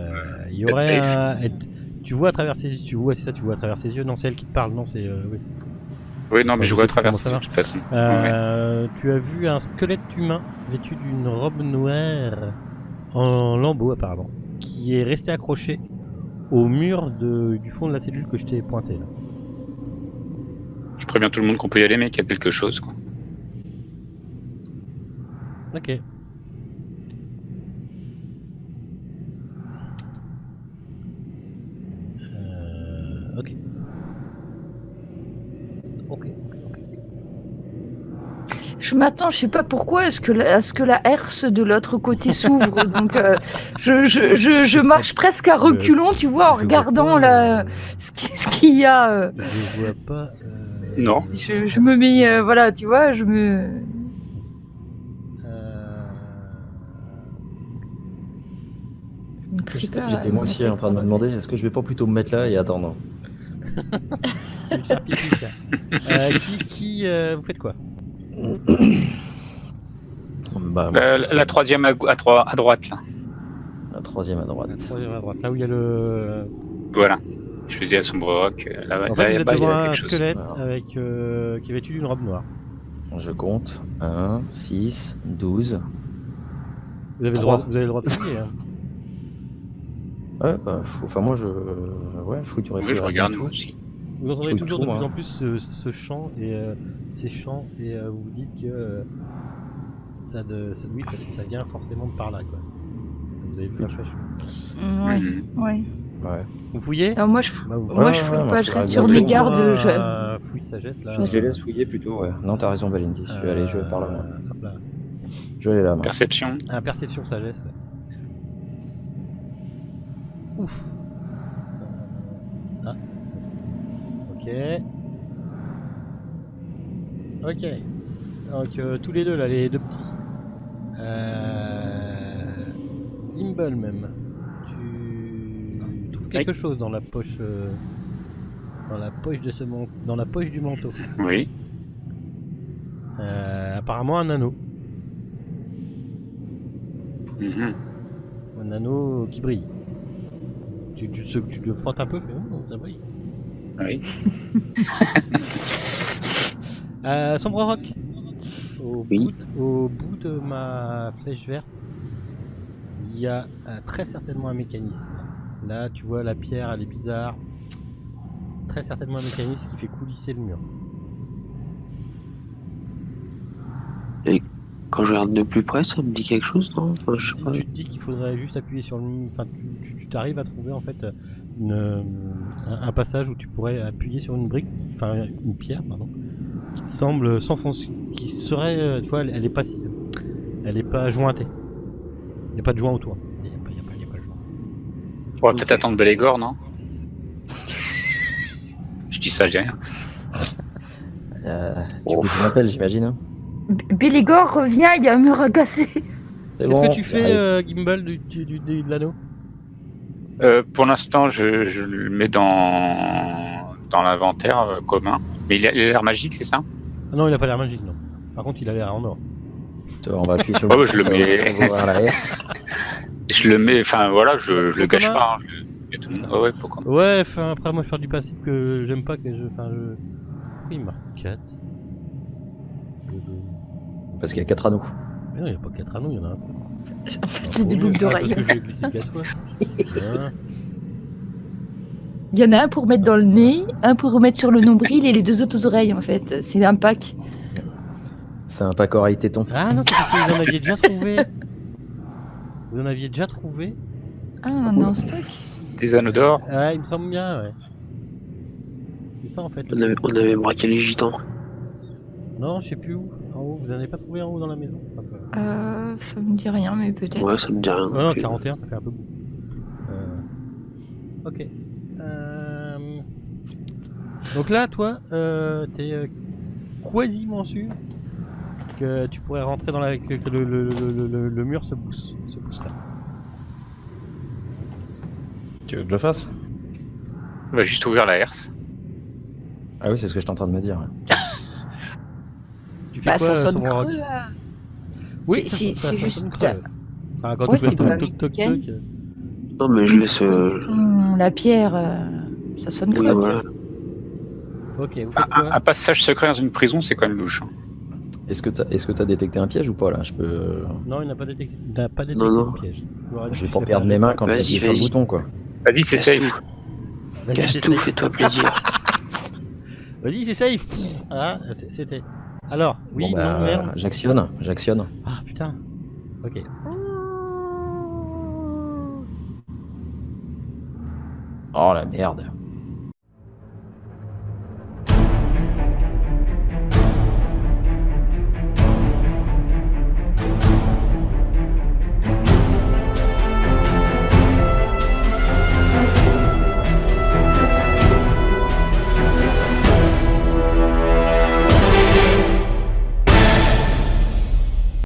B: Il y aurait
D: safe.
B: tu vois à travers ses yeux. Tu vois, c'est ça, tu vois à travers ses yeux. Non, c'est elle qui te parle. Non, c'est. Oui.
D: Oui, non, mais
B: Je
D: je vois à
B: sais pas
D: travers
B: comment ça
D: ça de
B: marche.
D: toute façon.
B: Tu as vu un squelette humain vêtu d'une robe noire en lambeaux apparemment, qui est resté accroché au mur du fond de la cellule que je t'ai pointé là.
D: Je préviens tout le monde qu'on peut y aller, mais qu'il y a quelque chose, quoi.
B: Ok. Ok.
A: je m'attends, je sais pas pourquoi, à ce que la herse de l'autre côté s'ouvre. Donc, je marche presque à reculons, tu vois, en
B: Je
A: regardant
B: vois pas,
A: ce qu'il y a.
B: Je vois pas.
D: Non.
A: Je me mets, voilà, tu vois, je me.
C: J'étais moi aussi en train de me demander, est-ce que je vais pas plutôt me mettre là et attendre?
B: Je vais te faire pipi, tiens. Vous faites quoi?
C: Bah, moi,
D: La troisième à droite, là.
C: La troisième à droite.
B: La troisième à droite, là où il y a le.
D: Voilà. Je dis à Sombre Rock, là,
B: En fait, vous êtes
D: là-bas, il y
B: devant
D: a
B: un
D: quelque chose.
B: squelette
C: Alors.
B: avec, qui est vêtu d'une robe noire.
C: Je compte. 1, 6, 12.
B: Vous avez le droit de fouiller. Hein.
C: Ouais, bah, enfin moi je. Ouais, je fouille du
D: Oui,
C: réfléchir.
D: je regarde, moi aussi.
B: Vous entendez
C: fouille
B: toujours
C: tout,
B: de plus
C: moi.
B: en plus ce chant et ces chants et vous vous dites que ça vient forcément de par là, quoi. Vous avez plus fraîche.
A: Ouais,
D: Mhm.
A: ouais.
C: Ouais.
B: Vous fouillez?
A: Non, moi, je
B: Bah, vous-
A: moi, je fouille
C: moi,
A: pas,
C: je
A: je reste
C: fais
A: sur
C: bien
A: mes
C: sûr.
A: gardes.
B: Fouille de sagesse là.
C: Je les laisse fouiller plutôt, ouais. Non, t'as raison, Valendy. Je vais aller, je vais par là, moi.
B: Hop là.
C: Je vais là, moi.
D: Perception.
B: Un perception sagesse. Ouais. Ouf. Ah. Ok. Ok. Donc tous les deux là, les deux petits. Gimbal même. Tu trouves quelque chose dans la poche de dans la poche du manteau.
D: Oui.
B: Apparemment un anneau.
D: Mhm.
B: Un anneau qui brille. Tu le frottes un peu, ça brille.
D: Oui.
B: Sombre Rock.
E: Oui.
B: Au bout de ma flèche verte, il y a très certainement un mécanisme. Là, tu vois, la pierre, elle est bizarre. Très certainement un mécanisme qui fait coulisser le mur.
E: Quand je regarde de plus près, ça me dit quelque chose, non? Enfin, je sais pas.
B: Tu te dis qu'il faudrait juste appuyer sur le... Enfin, tu t'arrives à trouver en fait un passage où tu pourrais appuyer sur une brique, enfin une pierre, pardon, qui te semble s'enfoncer, qui serait, tu vois, elle est pas jointée. Il n'y a pas de joint autour. Il n'y a pas de joint.
D: On va peut-être attendre Belégor, non? Je dis ça, je dis rien.
C: Tu veux que je m'appelle, j'imagine.
A: Bélégor revient, il y a un mur à casser.
C: C'est
B: Qu'est-ce
C: bon,
B: que tu fais,
C: j'arrive.
B: Gimbal, de l'anneau?
D: Pour l'instant, je le mets dans l'inventaire commun. Mais il a l'air magique, c'est ça?
B: Ah non, il a pas l'air magique, non. Par contre, il a l'air en or.
C: On va appuyer sur
D: Ah
C: le
D: ouais, je le
C: bouton, ça
D: mets.
C: va ouvrir la herse.
D: Je le mets, enfin voilà, je le gâche
B: commun.
D: pas. Hein. Et tout le monde... ouais, faut comme...
B: Ouais, enfin, après, moi, je fais du passif que j'aime pas, que je... Enfin, je... Pourquoi il marque 4?
C: Parce qu'il y a 4 anneaux.
B: Mais non, il n'y a pas 4 anneaux, il y en a un seul.
A: En fait, c'est des boucles d'oreilles.
B: Parce que j'ai glissé 4 fois. Hein.
A: Il y en a un pour mettre dans le nez, un pour remettre sur le nombril et les deux autres aux oreilles, en fait. C'est un pack.
C: C'est un pack oreille téton.
B: Ah non, c'est parce que vous en aviez déjà trouvé. Vous en aviez déjà trouvé.
A: Ah, on est en stock.
D: Des anneaux d'or.
B: Ah, il me semble bien, ouais. C'est ça en fait.
E: On avait braqué les gitans.
B: Non, je sais plus où. En haut, vous en avez pas trouvé en haut dans la maison?
A: Ça me dit rien, mais peut-être.
E: Ouais, ça me dit rien.
B: Ouais, non,
E: Ok.
B: 41, ça fait un peu beaucoup. Ok. Donc là, toi, t'es quasiment sûr que tu pourrais rentrer dans la... que le mur se pousse là.
C: Tu veux que je le fasse?
D: On va juste ouvrir la herse.
C: Ah oui, c'est ce que j'étais en train de me dire.
B: Tu fais
A: Bah,
B: quoi,
A: ça sonne
B: Sombre Rock?
A: creux, là.
B: Oui,
A: C'est
B: ça
A: juste
B: sonne
A: là.
B: creux. Enfin, quand
A: Ouais,
B: tu
A: c'est
B: fais
A: pas
B: toc toc
A: week-end.
B: toc.
E: Non, mais je laisse.
A: La pierre, ça sonne
E: Oui,
A: creux.
E: voilà.
B: Ok, vous faites quoi?
D: Un passage secret dans une prison, c'est quand même louche. Hein.
C: Est-ce que t'as détecté un piège ou pas là? Je peux.
B: Non, il n'a pas détecté,
E: Non, non.
B: le piège.
C: Je vais pas perdre mes mains quand je
E: Vas-y,
C: appuie sur le
E: vas-y.
C: bouton quoi.
D: Vas-y, c'est
E: Casse
D: safe.
E: tout. Casse tout, fais-toi plaisir.
B: Vas-y, c'est safe. Ah, c'était. Alors, oui,
C: Bon, bah,
B: non, merde.
C: j'actionne.
B: Ah putain. Ok.
C: Oh la merde.